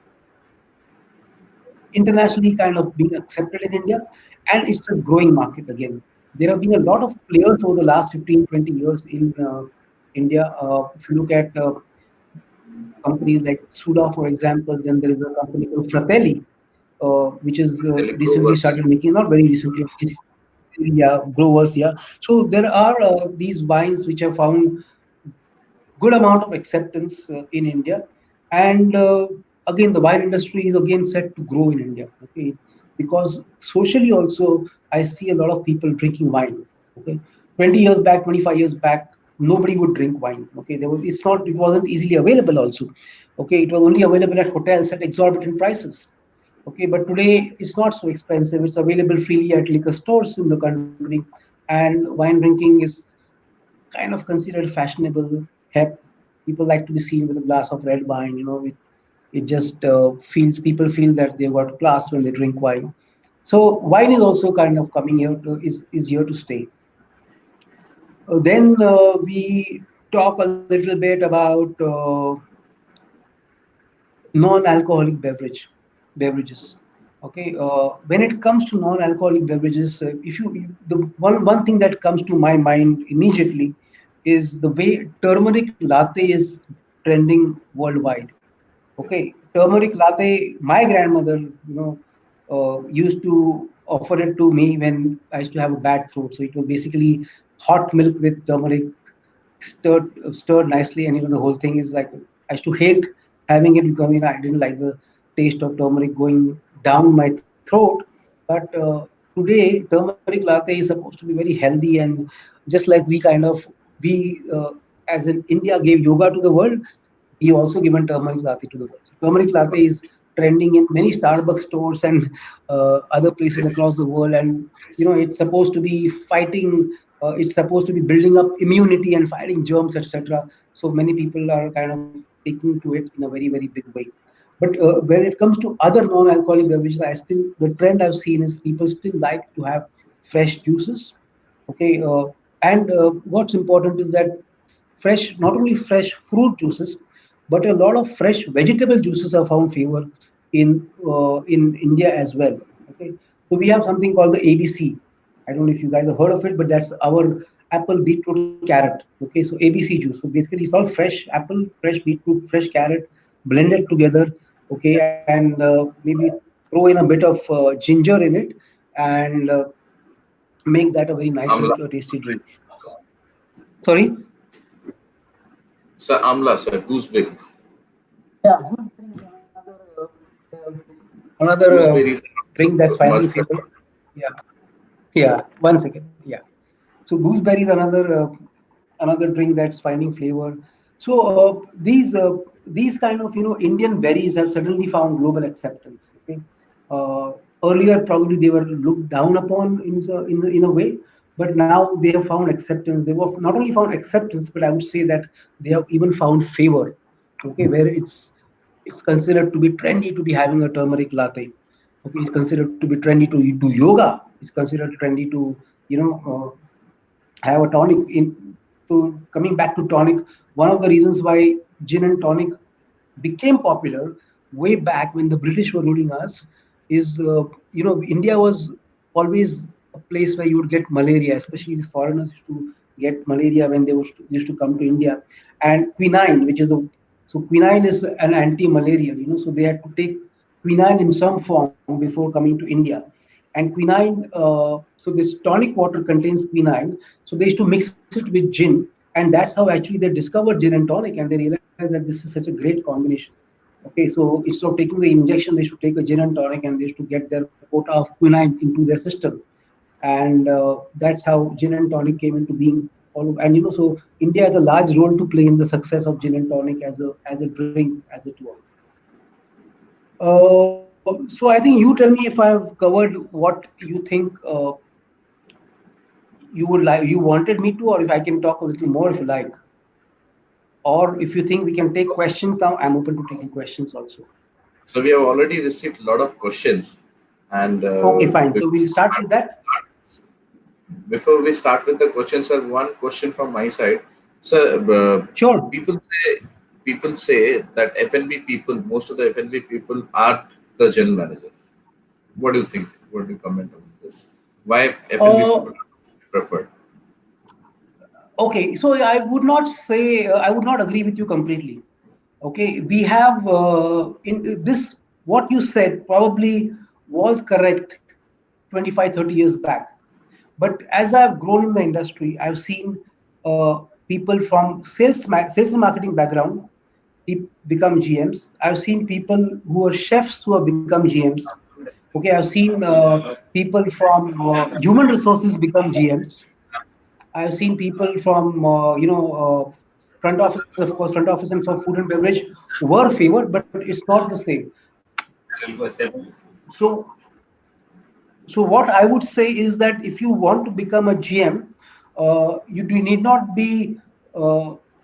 internationally kind of being accepted in India, and it's a growing market again. There have been a lot of players over the last 15, 20 years in India. If you look at companies like Suda, for example, then there is a company called Fratelli, which is recently Growers. started making, not very recently, it's, yeah, growers, yeah. So there are these wines which have found good amount of acceptance in India, and again the wine industry is again set to grow in India. Okay, because socially also I see a lot of people drinking wine. Okay, 20 years back, 25 years back, nobody would drink wine. Okay, it wasn't easily available also. Okay, it was only available at hotels at exorbitant prices. Okay, but today it's not so expensive. It's available freely at liquor stores in the country, and wine drinking is kind of considered fashionable. Hep. People like to be seen with a glass of red wine. It just feels people feel that they've got class when they drink wine. So wine is also kind of coming here is here to stay. Then we talk a little bit about non-alcoholic beverages. Okay, when it comes to non-alcoholic beverages, if the one thing that comes to my mind immediately is the way turmeric latte is trending worldwide. Okay, turmeric latte. My grandmother, used to offer it to me when I used to have a bad throat. So it was basically hot milk with turmeric stirred nicely, and the whole thing is like I used to hate having it because I didn't like the taste of turmeric going down my throat. But today, turmeric latte is supposed to be very healthy, and just like we as in India gave yoga to the world, we also given turmeric latte to the world. So turmeric latte is trending in many Starbucks stores and other places across the world, and it's supposed to be fighting. It's supposed to be building up immunity and fighting germs, etc. So many people are kind of taking to it in a very, very big way. But when it comes to other non-alcoholic beverages, the trend I've seen is people still like to have fresh juices. Okay, And what's important is that fresh, not only fresh fruit juices, but a lot of fresh vegetable juices are found favor in India as well. Okay, so we have something called the ABC. I don't know if you guys have heard of it, but that's our apple, beetroot, carrot. Okay, so ABC juice. So basically, it's all fresh apple, fresh beetroot, fresh carrot, blended together. Okay, and maybe throw in a bit of ginger in it, and make that a very nice and Amla. tasty drink. Sorry. Sir, amla, sir, gooseberries. Yeah, another Gooseberries drink that's are finding much better. favor. Yeah, yeah. 1 second. Yeah. So gooseberry is another drink that's finding flavor. So these kind of Indian berries have suddenly found global acceptance. Okay, uh, earlier probably they were looked down upon in a way, but now they have found acceptance. They were not only found acceptance, but I would say that they have even found favor. Okay, where it's considered to be trendy to be having a turmeric latte. Okay, it's considered to be trendy to do yoga. It's considered trendy to you know. Have a tonic in. So coming back to tonic, one of the reasons why gin and tonic became popular way back when the British were ruling us is India was always a place where you would get malaria, especially these foreigners used to get malaria when they used to come to India. And quinine, quinine is an anti-malarial, so they had to take quinine in some form before coming to India. And quinine, so this tonic water contains quinine, so they used to mix it with gin, and that's how actually they discovered gin and tonic, and they realized that this is such a great combination. Okay, so instead of taking the injection, they should take a gin and tonic, and they should get their quota of quinine into their system. And that's how gin and tonic came into being. And so India has a large role to play in the success of gin and tonic as a drink, as it were. So I think you tell me if I've covered what you think you wanted me to, or if I can talk a little more if you like. Or if you think we can take questions now, I'm open to taking questions also. So we have already received a lot of questions, and Okay, fine. So we'll start with that. before we start with the questions, sir, one question from my side. Sir, Sure. people say that FNB people, most of the FNB people are the general managers. What do you think? What do you comment on this? Why FNB people are preferred? Okay, so I would not say I would not agree with you completely. Okay, we have in this what you said probably was correct 25, 30 years back. But as I've grown in the industry, I've seen people from sales and marketing background become GMs. I've seen people who are chefs who have become GMs. Okay, I've seen people from human resources become GMs. I've seen people from front office, of course, front office and for food and beverage were favored, but it's not the same. So, so what I would say is that if you want to become a GM, you need not be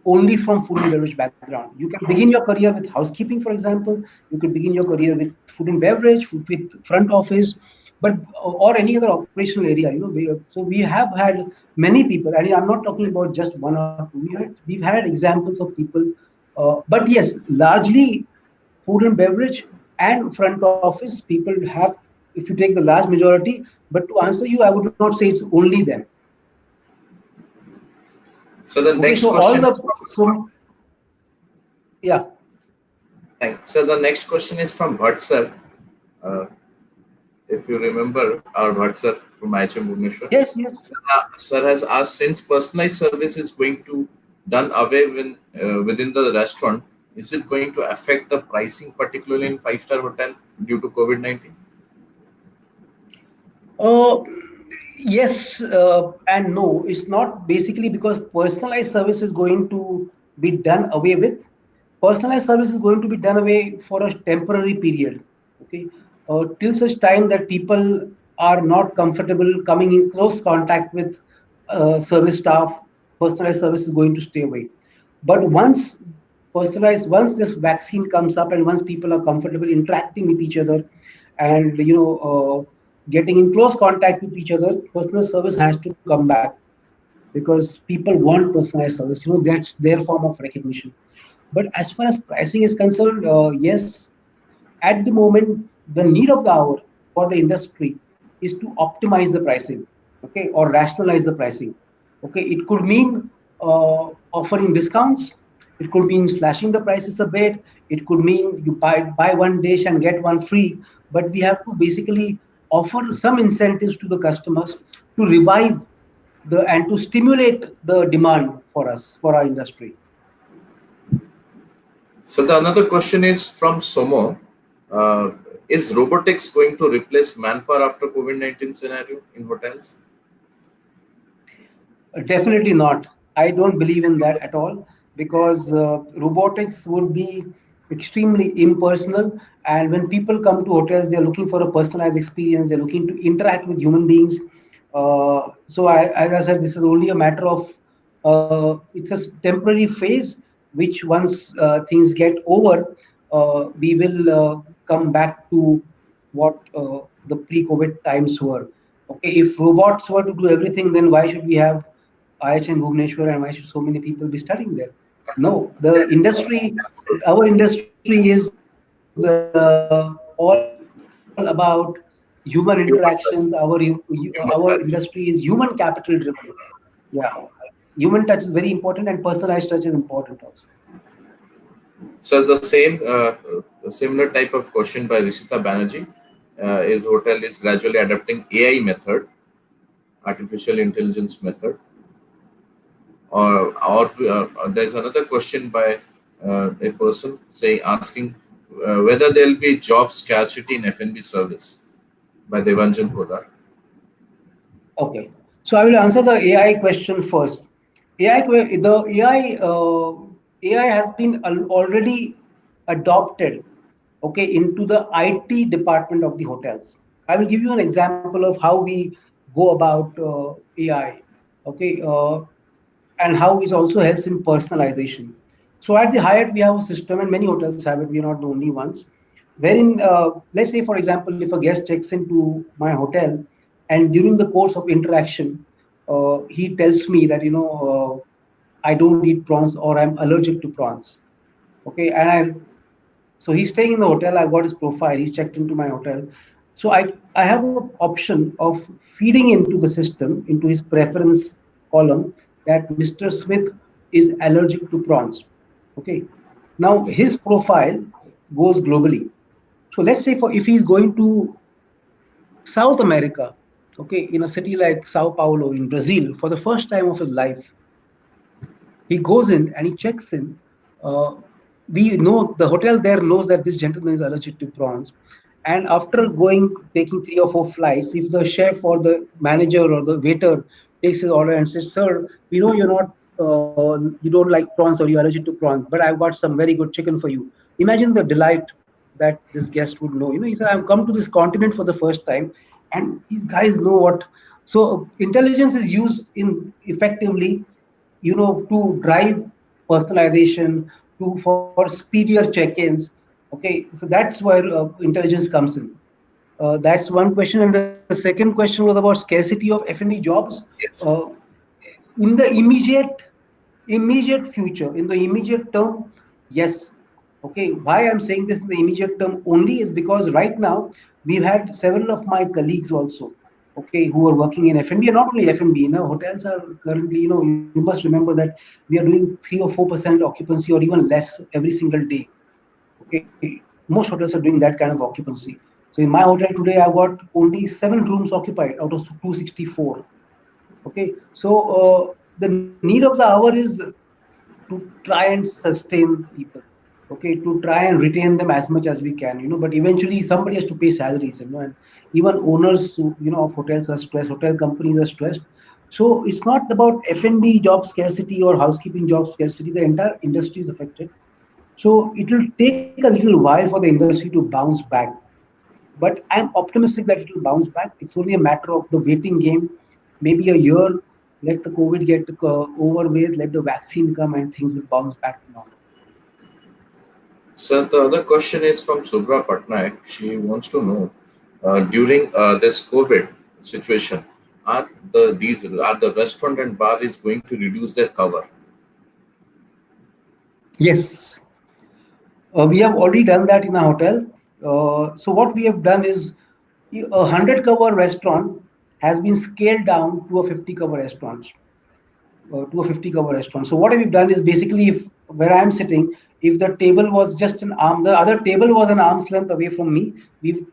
only from food and beverage background. You can begin your career with housekeeping, for example. You could begin your career with food and beverage, with front office, but or any other operational area. So we have had many people, and I'm not talking about just one or two. We've had examples of people, but yes, largely food and beverage and front office people have, if you take the large majority. But to answer you, I would not say it's only them. So the Okay, next so question. Yeah. Thanks. So the next question is from Bhatt sir. If you remember our Bhatt sir from IHM Bhubaneswar. Yes, yes. Sir has asked, since personalized service is going to done away within the restaurant, is it going to affect the pricing, particularly in 5-star hotel due to COVID-19? Yes and no. It's not basically because personalized service is going to be done away with. Personalized service is going to be done away for a temporary period. Okay, till such time that people are not comfortable coming in close contact with service staff. Personalized service is going to stay away. But once this vaccine comes up, and once people are comfortable interacting with each other, and getting in close contact with each other, personal service has to come back. because people want personalized service. That's their form of recognition. But as far as pricing is concerned, yes, at the moment, the need of the hour for the industry is to optimize the pricing, okay, or rationalize the pricing. Okay, it could mean offering discounts. It could mean slashing the prices a bit. It could mean you buy one dish and get one free. But we have to basically offer some incentives to the customers to revive the and to stimulate the demand for us for our industry. So the another question is from Somo. Uh, is robotics going to replace manpower after COVID-19 scenario in hotels? Definitely not. I don't believe in that at all because robotics would be extremely impersonal. And when people come to hotels, they're looking for a personalized experience. They're looking to interact with human beings. As I said, this is only a matter of it's a temporary phase, which once things get over, we will come back to what the pre-COVID times were. Okay, if robots were to do everything, then why should we have IHM Bhubaneswar and why should so many people be studying there? No, the industry, our industry is all about human interactions. Our Human industry touch. is human capital driven. Yeah, human touch is very important, and personalized touch is important also. So the same similar type of question by Rishita Banerjee is hotel is gradually adopting AI method, artificial intelligence method, or there's another question by a person asking whether there will be job scarcity in F&B service by Devanjan Podar. Okay, so I will answer the AI question first. AI has been already adopted, okay, into the IT department of the hotels. I will give you an example of how we go about AI, okay, and how it also helps in personalization. So at the Hyatt, we have a system, and many hotels have it. We are not the only ones. Wherein, let's say, for example, if a guest checks into my hotel, and during the course of interaction, he tells me that I don't eat prawns or I'm allergic to prawns. Okay, so he's staying in the hotel. I've got his profile. He's checked into my hotel. So I have an option of feeding into the system, into his preference column, that Mr. Smith is allergic to prawns. Okay. Now his profile goes globally. So let's say for if he's going to South America, okay, in a city like Sao Paulo in Brazil for the first time of his life, he goes in and he checks in. Uh, we know the hotel there knows that this gentleman is allergic to prawns. And after taking 3 or 4 flights, if the chef or the manager or the waiter takes his order and says, "Sir, we know you don't like prawns or you're allergic to prawns, but I've got some very good chicken for you." Imagine the delight that this guest would know. He said, "I've come to this continent for the first time, and these guys know what." So intelligence is used in effectively to drive personalization, to for speedier check-ins. Okay, so that's where intelligence comes in. That's one question, and the second question was about scarcity of F&B jobs. Yes. uh, in the immediate future, in the immediate term, yes. Okay, why I'm saying this in the immediate term only is because right now we've had several of my colleagues also, okay, who are working in F&B, and not only F&B. Hotels are currently, you must remember that we are doing 3 or 4% occupancy or even less every single day. Okay, most hotels are doing that kind of occupancy. So in my hotel today, I've got only 7 rooms occupied out of 264. Okay, so the need of the hour is to try and sustain people, okay, to try and retain them as much as we can, but eventually somebody has to pay salaries, and even owners of hotels are stressed, hotel companies are stressed. So it's not about F&B job scarcity or housekeeping job scarcity. The entire industry is affected. So it will take a little while for the industry to bounce back, but I'm optimistic that it will bounce back. It's only a matter of the waiting game, maybe a year. Let the COVID get over with, let the vaccine come, and things will bounce back to normal. So the other question is from Subra Patnaik. She wants to know during this COVID situation, are the restaurant and bar is going to reduce their cover? Yes, we have already done that in a hotel. So what we have done is a 100 cover restaurant has been scaled down to a 50 cover restaurant. To a 50 cover restaurant. So what we've done is basically, if where I'm sitting, if the table was just an arm, the other table was an arm's length away from me, we've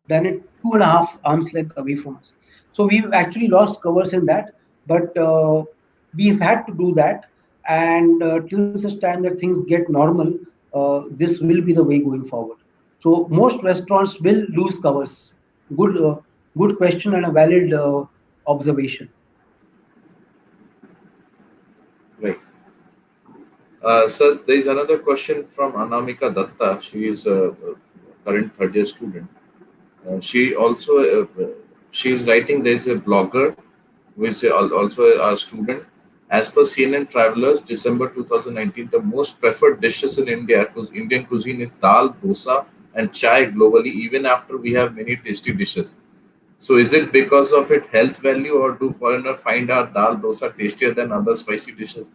done it 2.5 arms length away from us. So we've actually lost covers in that, but we've had to do that. And till such time that things get normal, this will be the way going forward. So most restaurants will lose covers. Good, good question and a valid observation. Right. Sir, there is another question from Anamika Datta. She is a current third year student. She also she is writing. There is a blogger who is also a student. As per CNN Travelers, December 2019, the most preferred dishes in India, because Indian cuisine is dal, dosa, and chai globally, even after we have many tasty dishes. So, is it because of its health value, or do foreigners find our dal dosa tastier than other spicy dishes?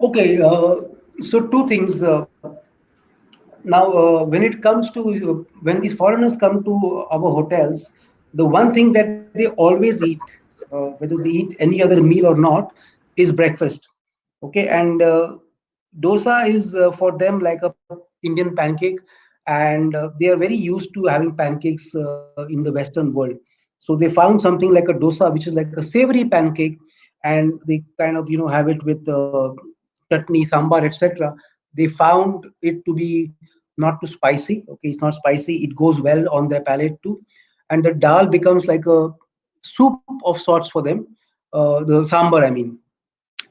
Okay, so two things. Now, when it comes to when these foreigners come to our hotels, the one thing that they always eat, whether they eat any other meal or not, is breakfast. Okay, and dosa is for them like a Indian pancake, and they are very used to having pancakes in the Western world. So they found something like a dosa, which is like a savory pancake, and they kind of have it with chutney, sambar, etc. They found it to be not too spicy. Okay, it's not spicy. It goes well on their palate too, and the dal becomes like a soup of sorts for them. The sambar, I mean.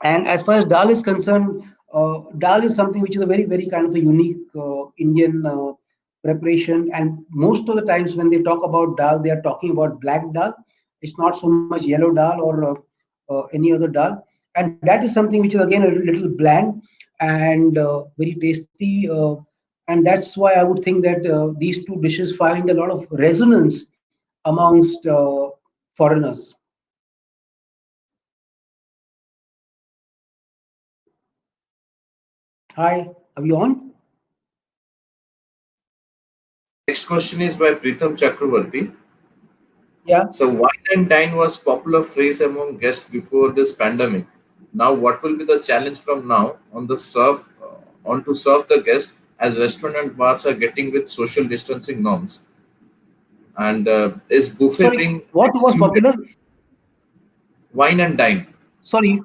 And as far as dal is concerned, dal is something which is a very, very kind of a unique Indian preparation. And most of the times when they talk about dal, they are talking about black dal. It's not so much yellow dal or any other dal. And that is something which is again a little bland and very tasty. And that's why I would think that these two dishes find a lot of resonance amongst foreigners. Hi, are we on? Next question is by Pritham Chakravarti. Yeah. So, wine and dine was popular phrase among guests before this pandemic. Now, what will be the challenge from now on to serve the guest as restaurant and bars are getting with social distancing norms? And is buffet Sorry, being what was excluded? popular? Wine and dine, Sorry,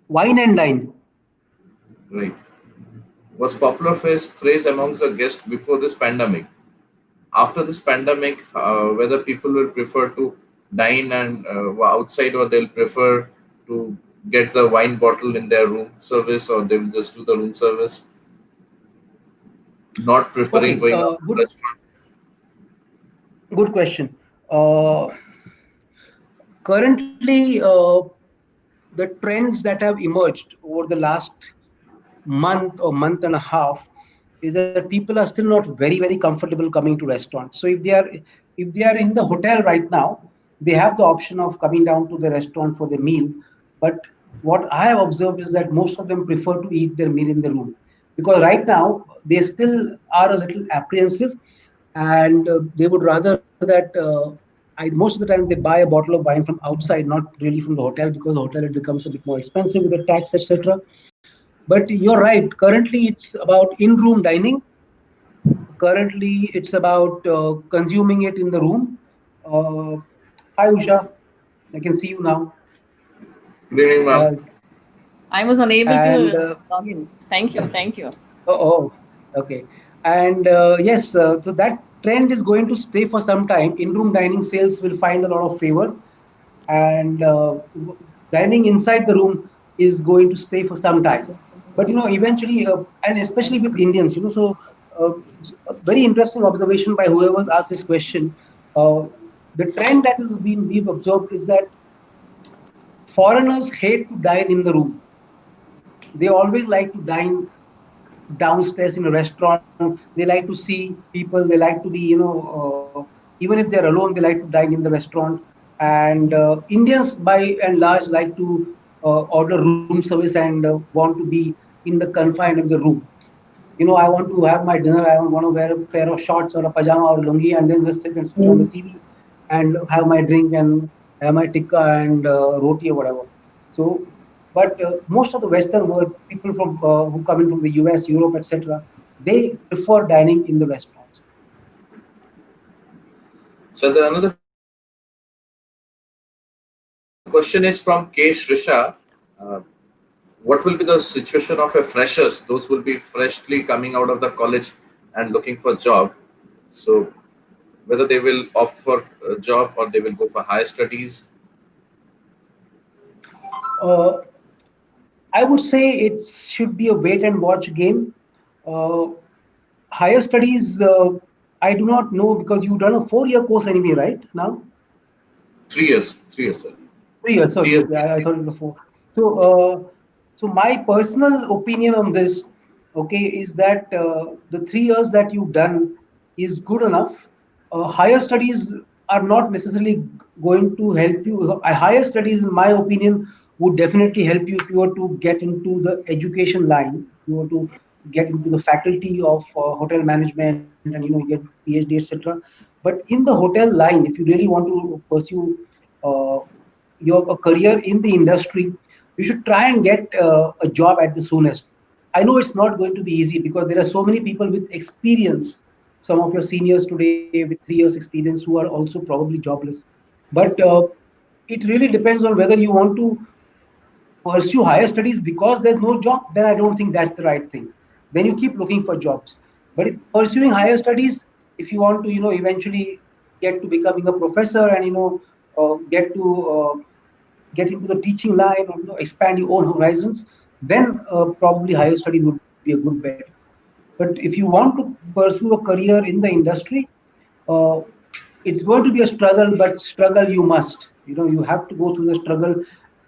wine and dine. right? Was popular phrase amongst the guests before this pandemic. After this pandemic, whether people will prefer to dine and outside, or they'll prefer to get the wine bottle in their room service, or they will just do the room service, not preferring Okay, going out to restaurant. good question. Currently, the trends that have emerged over the last month or month and a half is that people are still not very, very comfortable coming to restaurants. So if they are in the hotel right now, they have the option of coming down to the restaurant for the meal. But what I have observed is that most of them prefer to eat their meal in the room, because right now they still are a little apprehensive, and they would rather that most of the time they buy a bottle of wine from outside, not really from the hotel, because the hotel it becomes a bit more expensive with the tax, etc. But you're right. Currently, it's about in-room dining. Currently, it's about consuming it in the room. Uh, Hi, Usha. I can see you now. Good evening, ma'am. I was unable And to log in. Thank you. Thank you. oh, okay. And yes, so that trend is going to stay for some time. In-room dining sales will find a lot of favor, and dining inside the room is going to stay for some time. But eventually, and especially with Indians, it's a very interesting observation by whoever's asked this question. Uh, the trend that has been we've observed is that foreigners hate to dine in the room. They always like to dine downstairs in a restaurant. They like to see people. They like to be, Even if they're alone, they like to dine in the restaurant. And Indians, by and large, like to order room service and want to be in the confine of the room. I want to have my dinner. I want to wear a pair of shorts or a pajama or lungi and then just sit and switch on the TV and have my drink and have my tikka and roti or whatever. So, but most of the Western world people from who come in from the US, Europe, etc., they prefer dining in the restaurants. So the another question is from K. Shrisha. Uh, what will be the situation of a freshers? Those will be freshly coming out of the college and looking for job. So whether they will opt for a job or they will go for higher studies. Uh, I would say it should be a wait and watch game. Uh, Higher studies, I do not know because you've done a 4 year course anyway, right? Now, 3 years, 3 years, sir. 3 years. Sorry, 3 years. okay, I thought it was four. So, so my personal opinion on this, okay, is that the 3 years that you've done is good enough. Higher studies are not necessarily going to help you. Higher studies, in my opinion, would definitely help you if you were to get into the education line. If you were to get into the faculty of hotel management and you get PhD, etc. But in the hotel line, if you really want to pursue uh, your a career in the industry, you should try and get a job at the soonest. I know it's not going to be easy because there are so many people with experience, some of your seniors today with 3 years experience who are also probably jobless. But it really depends on whether you want to pursue higher studies because there's no job, then I don't think that's the right thing. Then you keep looking for jobs. But if pursuing higher studies, if you want to, eventually get to becoming a professor and get into the teaching line or expand your own horizons, then probably higher studies would be a good bet. But if you want to pursue a career in the industry, uh, it's going to be a struggle, but struggle you must. You have to go through the struggle.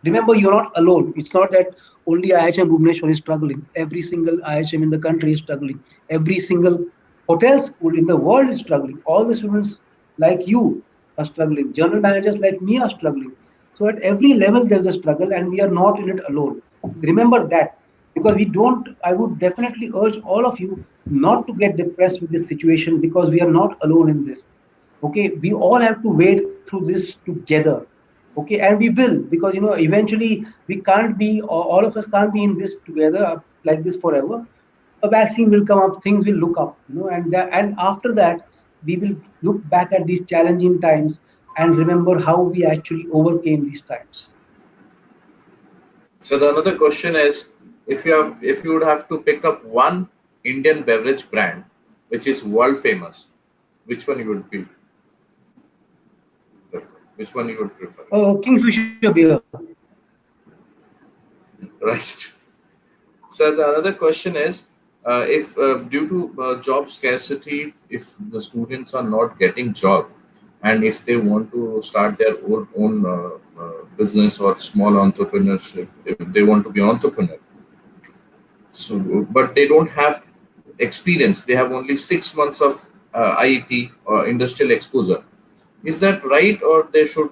Remember, you're not alone. It's not that only IHM Bhubaneswar is struggling. Every single IHM in the country is struggling. Every single hotel school in the world is struggling. All the students like you are struggling. General managers like me are struggling. So at every level, there's a struggle, and we are not in it alone. Remember that, because we don't. I would definitely urge all of you not to get depressed with this situation because we are not alone in this. Okay, we all have to wait through this together. Okay, and we will, because eventually we can't be, all of us can't be in this together like this forever. A vaccine will come up, things will look up, and after that we will look back at these challenging times and remember how we actually overcame these times. So the another question is, if you would have to pick up one Indian beverage brand which is world famous, which one you would be prefer? Which one you would prefer? Kingfisher beer. Right. So the another question is, if due to job scarcity, if the students are not getting job, and if they want to start their own business or small entrepreneurship, if they want to be entrepreneur, so but they don't have experience, they have only 6 months of IEP or industrial exposure. Is that right, or they should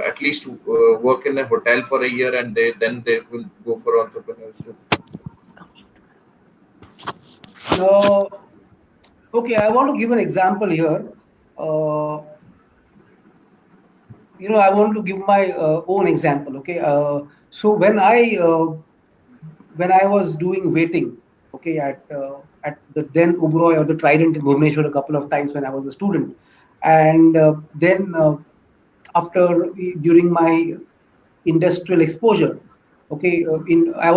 at least work in a hotel for a year and they will go for entrepreneurship? uh, okay, I want to give an example here. uh, I want to give my own example. Okay, so when I was doing waiting, okay, at the then Ubroi or the Trident in Bhubaneswar a couple of times when I was a student, and then after during my industrial exposure, okay, in I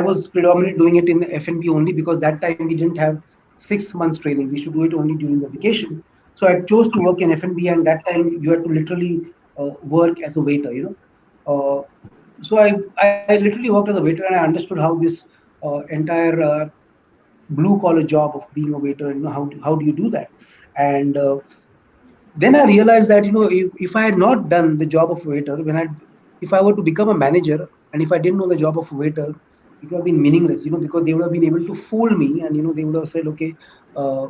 was predominantly doing it in F&B only because that time we didn't have 6 months training. We should do it only during the vacation. So I chose to work in F&B, and that time you had to literally work as a waiter. So I literally worked as a waiter, and I understood how this entire blue collar job of being a waiter, and how do you do that. And then I realized that if I had not done the job of waiter, if I were to become a manager, and if I didn't know the job of waiter, it would have been meaningless, because they would have been able to fool me, and they would have said, okay,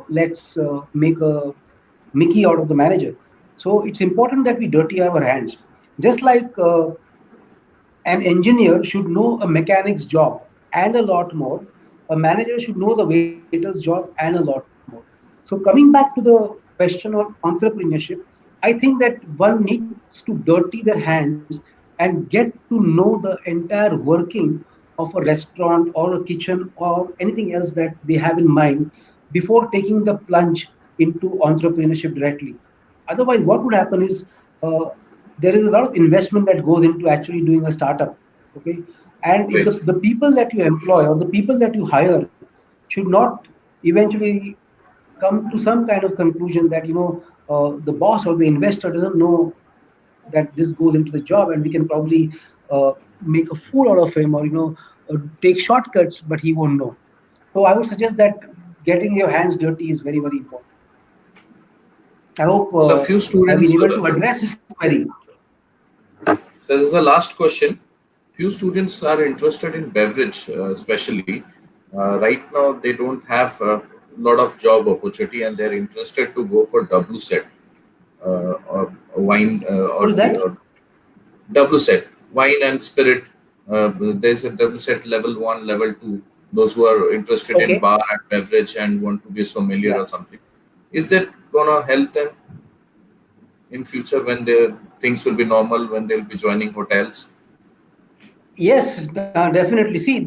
let's make a Mickey out of the manager. So it's important that we dirty our hands. Just like an engineer should know a mechanic's job and a lot more, a manager should know the waiter's job and a lot more. So coming back to the question on entrepreneurship, I think that one needs to dirty their hands and get to know the entire working of a restaurant or a kitchen or anything else that they have in mind before taking the plunge into entrepreneurship directly. Otherwise, what would happen is there is a lot of investment that goes into actually doing a startup. Okay, and if Great. the people that you employ or the people that you hire should not eventually come to some kind of conclusion that the boss or the investor doesn't know that this goes into the job and we can probably make a fool out of him or take shortcuts, but he won't know. So I would suggest that getting your hands dirty is very, very important. I hope So few I've been students. able to address this query. So this is the last question. Few students are interested in beverage, especially. Right now, they don't have a lot of job opportunity, and they're interested to go for WSET, or wine, What is that? WSET, wine and spirit. There's a WSET level 1, level 2. Those who are interested in Okay. bar and beverage and want to be a sommelier Yeah. or something. Is that gonna help them in future when their things will be normal, when they'll be joining hotels? Yes, definitely. See,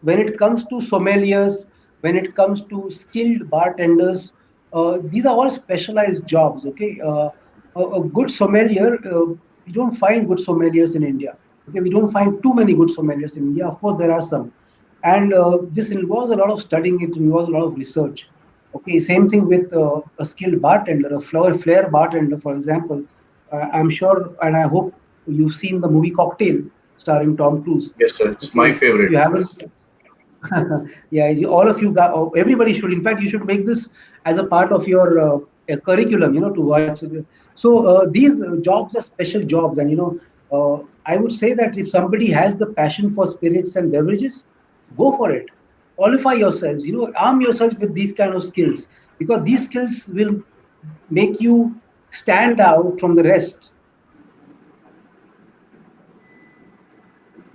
when it comes to sommeliers, when it comes to skilled bartenders, these are all specialized jobs. Okay, a good sommelier, we don't find good sommeliers in India. Okay, we don't find too many good sommeliers in India. Of course, there are some, and this involves a lot of studying. It involves a lot of research. Okay, same thing with a skilled bartender, a flair bartender, for example. I'm sure, and I hope you've seen the movie Cocktail starring Tom Cruise. Yes, sir. It's Okay, my if favorite. you haven't, yeah, all of you, everybody should. In fact, you should make this as a part of your curriculum. To watch. So these jobs are special jobs, and I would say that if somebody has the passion for spirits and beverages, go for it. Qualify yourselves. Arm yourselves with these kind of skills because these skills will make you stand out from the rest.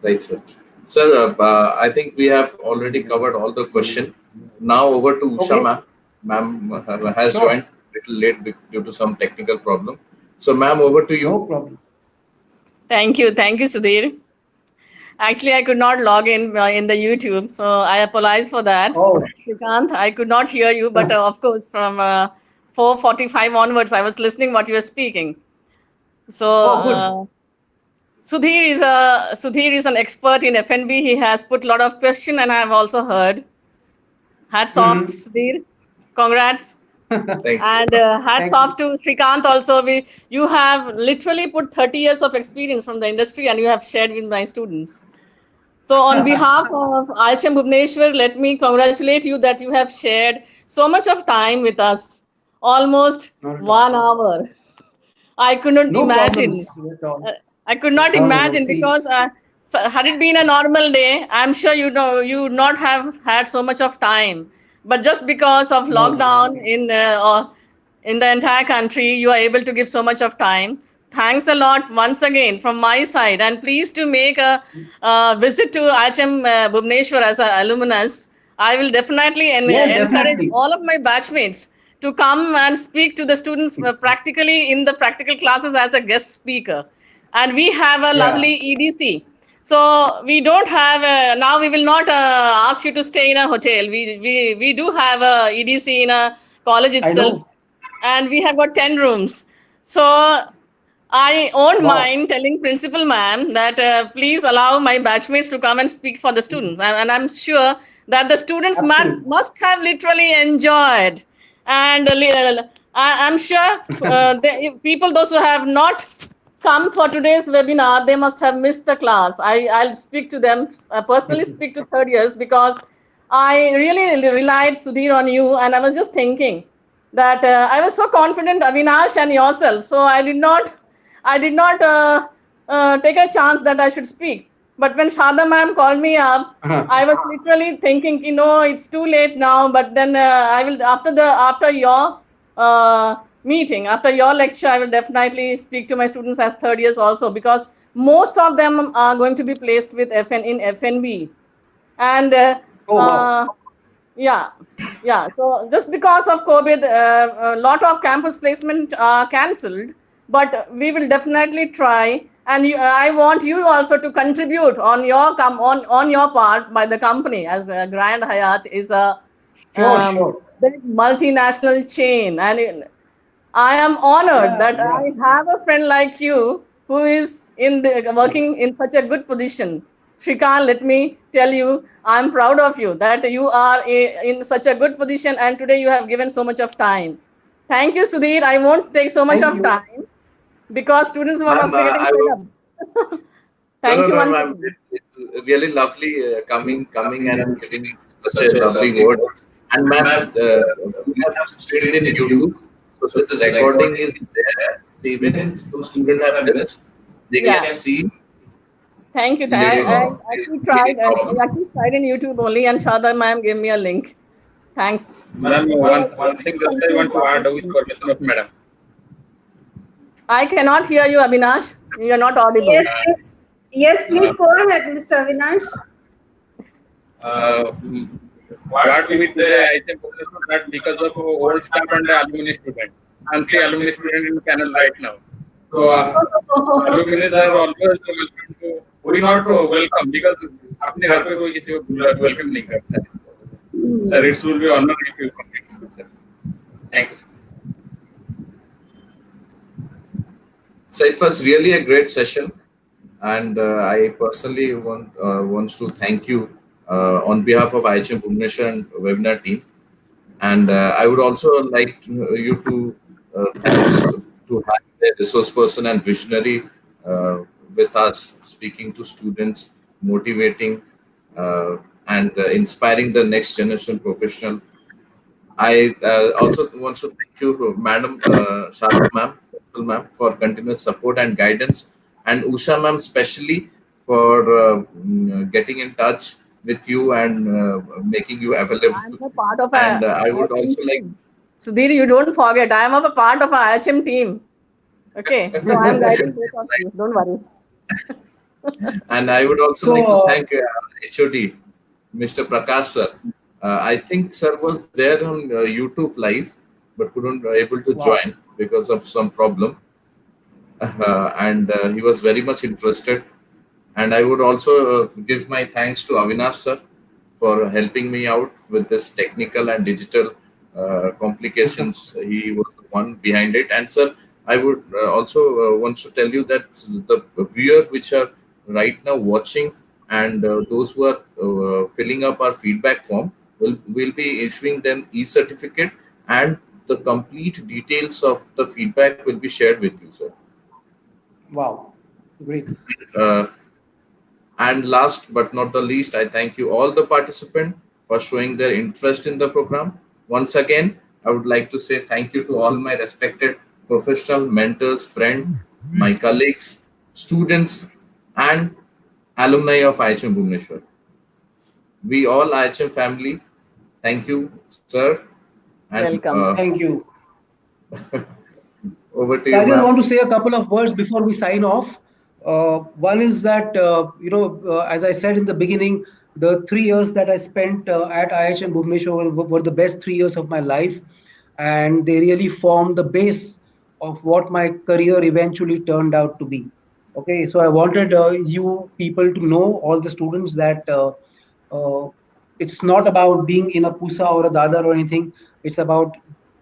Right, sir. Sir, I think we have already covered all the question. Now over to Usha Okay. ma'am. Ma'am has Sure. joined a little late due to some technical problem. So ma'am, over to you. No problems. Thank you, Sudhir. Actually, I could not log in the YouTube, so I apologize for that. Oh, Shrikant, I could not hear you, but of course, from 4:45 onwards, I was listening what you were speaking. So good. Sudhir is an expert in F&B. He has put a lot of question, and I have also heard. Hats off, Mhm. Sudhir. Congrats. Thank you. And hats Thank off you. to Shrikant also. You have literally put 30 years of experience from the industry and you have shared with my students. So on behalf of IHM Bhubaneswar, let me congratulate you that you have shared so much of time with us, almost Not at all. 1 hour. I couldn't No imagine. problems at all. I could not No. imagine See, because so had it been a normal day, I'm sure you would not have had so much of time. But just because of no. lockdown in the entire country, you are able to give so much of time. Thanks a lot once again from my side, and please to make a visit to IHM Bhubaneswar as an alumnus. I will definitely Yes, encourage definitely. all of my batchmates to come and speak to the students practically in the practical classes as a guest speaker. And we have a Yeah. lovely EDC. So we don't have now. We will not ask you to stay in a hotel. We do have a EDC in a college I itself, know. and we have got 10 rooms. So I won't Wow. mind telling principal ma'am that please allow my batchmates to come and speak for the students, and I'm sure that the students Absolutely. must have literally enjoyed. And I'm sure people those who have not come for today's webinar, they must have missed the class. I'll speak to them, personally speak to third years, because I really relied, Sudhir, on you, and I was just thinking that I was so confident, Avinash and yourself, so I did not take a chance that I should speak. But when Shada ma'am called me up, I was literally thinking, it's too late now. But then I will after your meeting. After your lecture, I will definitely speak to my students as third years also, because most of them are going to be placed with in FNB. And Oh, wow. yeah. So just because of COVID, a lot of campus placement are cancelled, but we will definitely try. And I want you also to contribute on your part by the company, as Grand Hyatt is a Sure. big multinational chain, and I am honored that Yeah. I have a friend like you who is working in such a good position. Shrikant, let me tell you, I'm proud of you that you are in such a good position, and today you have given so much of time. Thank you, Sudhir. I won't take so much Thank of you. time because students Ma'am, must be getting I fed would. up. No, Thank you once ma'am. again. It's really lovely coming and giving such a lovely words. And ma'am, we have streamed in YouTube, so this recording is there. So even some student have missed, they Yeah. can see Thank you. later I on. actually Any tried. I problem? actually tried in YouTube only, and Shada ma'am gave me a link. Thanks. Madam, one thing just I want to add with permission of Madam. I cannot hear you, Abhinash. You are not audible. Yes, please. Yes, please go ahead, Mr. Avinash. What with the I think that because of old staff and the alumni student. I'm 3 alumni student in the panel right now. So alumni are always welcome to. We not welcome because अपने घर पे कोई किसी को welcome नहीं करता है. Sir, it will be honor if you come. Thank you. So it was really a great session, and I personally wants to thank you on behalf of IHM Bhubaneswar and webinar team. And I would also like you to thanks to have a resource person and visionary with us, speaking to students, motivating and inspiring the next generation professional. I also want to thank you, Madam Sharma ma'am, for continuous support and guidance, and Usha ma'am specially for getting in touch with you and making you available. I'm a part of And a I would IHM also like. team. Sudhir, you don't forget, I am a part of a IHM team. Okay, so I'm guiding both of you. Don't worry. And I would also So, like to thank HOD, Mr. Prakash sir. I think sir was there on YouTube live, but couldn't able to join because of some problem. And he was very much interested. And I would also give my thanks to Avinash sir for helping me out with this technical and digital complications. He was the one behind it. And sir, I would also want to tell you that the viewers which are right now watching and those who are filling up our feedback form will be issuing them e-certificate, and the complete details of the feedback will be shared with you, sir. Wow. Great. And last but not the least, I thank you all the participants for showing their interest in the program. Once again, I would like to say thank you to all my respected professional mentors, friends, my colleagues, students, and alumni of IHM Bhubaneswar. We all IHM family, thank you, sir. And, Welcome. Thank you. Over to you, I just ma'am. want to say a couple of words before we sign off. One is that, as I said in the beginning, the 3 years that I spent at IHM Bhubaneswar were the best 3 years of my life. And they really formed the base of what my career eventually turned out to be. Okay, so I wanted you people to know, all the students, that it's not about being in a Pusa or a Dadar or anything. It's about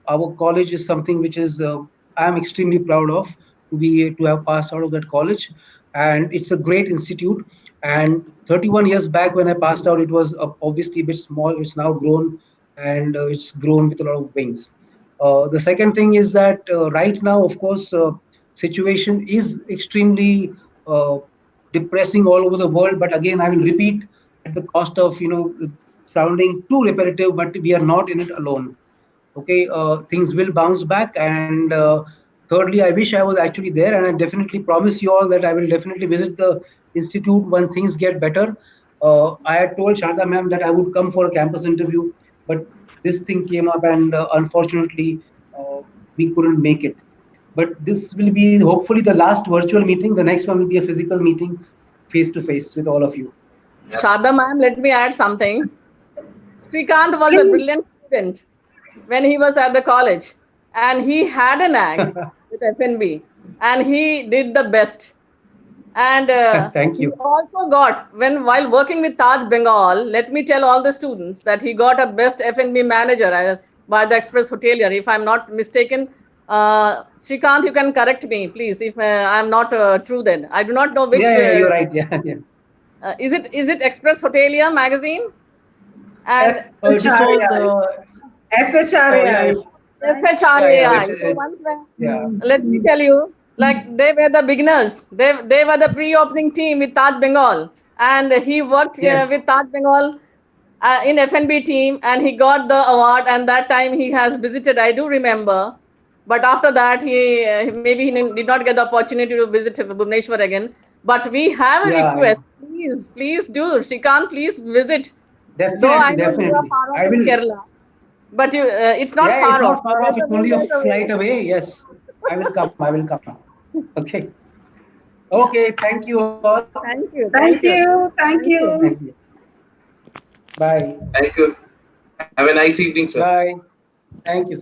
our college is something which is I am extremely proud of to have passed out of that college, and it's a great institute. And 31 years back when I passed out, it was obviously a bit small. It's now grown, and it's grown with a lot of wings. The second thing is that right now, of course, situation is extremely depressing all over the world. But again, I will repeat at the cost of sounding too repetitive, but we are not in it alone. Okay, things will bounce back. And thirdly, I wish I was actually there, and I definitely promise you all that I will definitely visit the institute when things get better. I had told Sharda ma'am that I would come for a campus interview, but this thing came up, and unfortunately, we couldn't make it. But this will be hopefully the last virtual meeting. The next one will be a physical meeting, face to face with all of you. Shada ma'am, let me add something. Srikanth was a brilliant student when he was at the college, and he had an act with FNB, and he did the best. And Thank you. he also got, while working with Taj Bengal, let me tell all the students that he got a best FNB manager by the Express Hotelier, if I'm not mistaken. Srikanth, you can correct me, please, if I'm not true then. I do not know which. Yeah, you're right. Yeah. Is it Express Hotelier magazine? And This was FHRAI. FHRAI. So once let me tell you, like they were the beginners. They were the pre-opening team with Taj Bengal, and he worked with Taj Bengal in FNB team, and he got the award. And that time he has visited. I do remember, but after that he maybe he did not get the opportunity to visit Bhubaneswar again. But we have a request. Please do. Srikanth, please visit. Definitely, Though I know definitely. you are far off I will. in Kerala, but it's not far It's off. not far off. It's only a flight away. Yes, I will come. Okay. Okay. Thank you all. Thank you. Thank you. Bye. Thank you. Have a nice evening, sir. Bye. Thank you.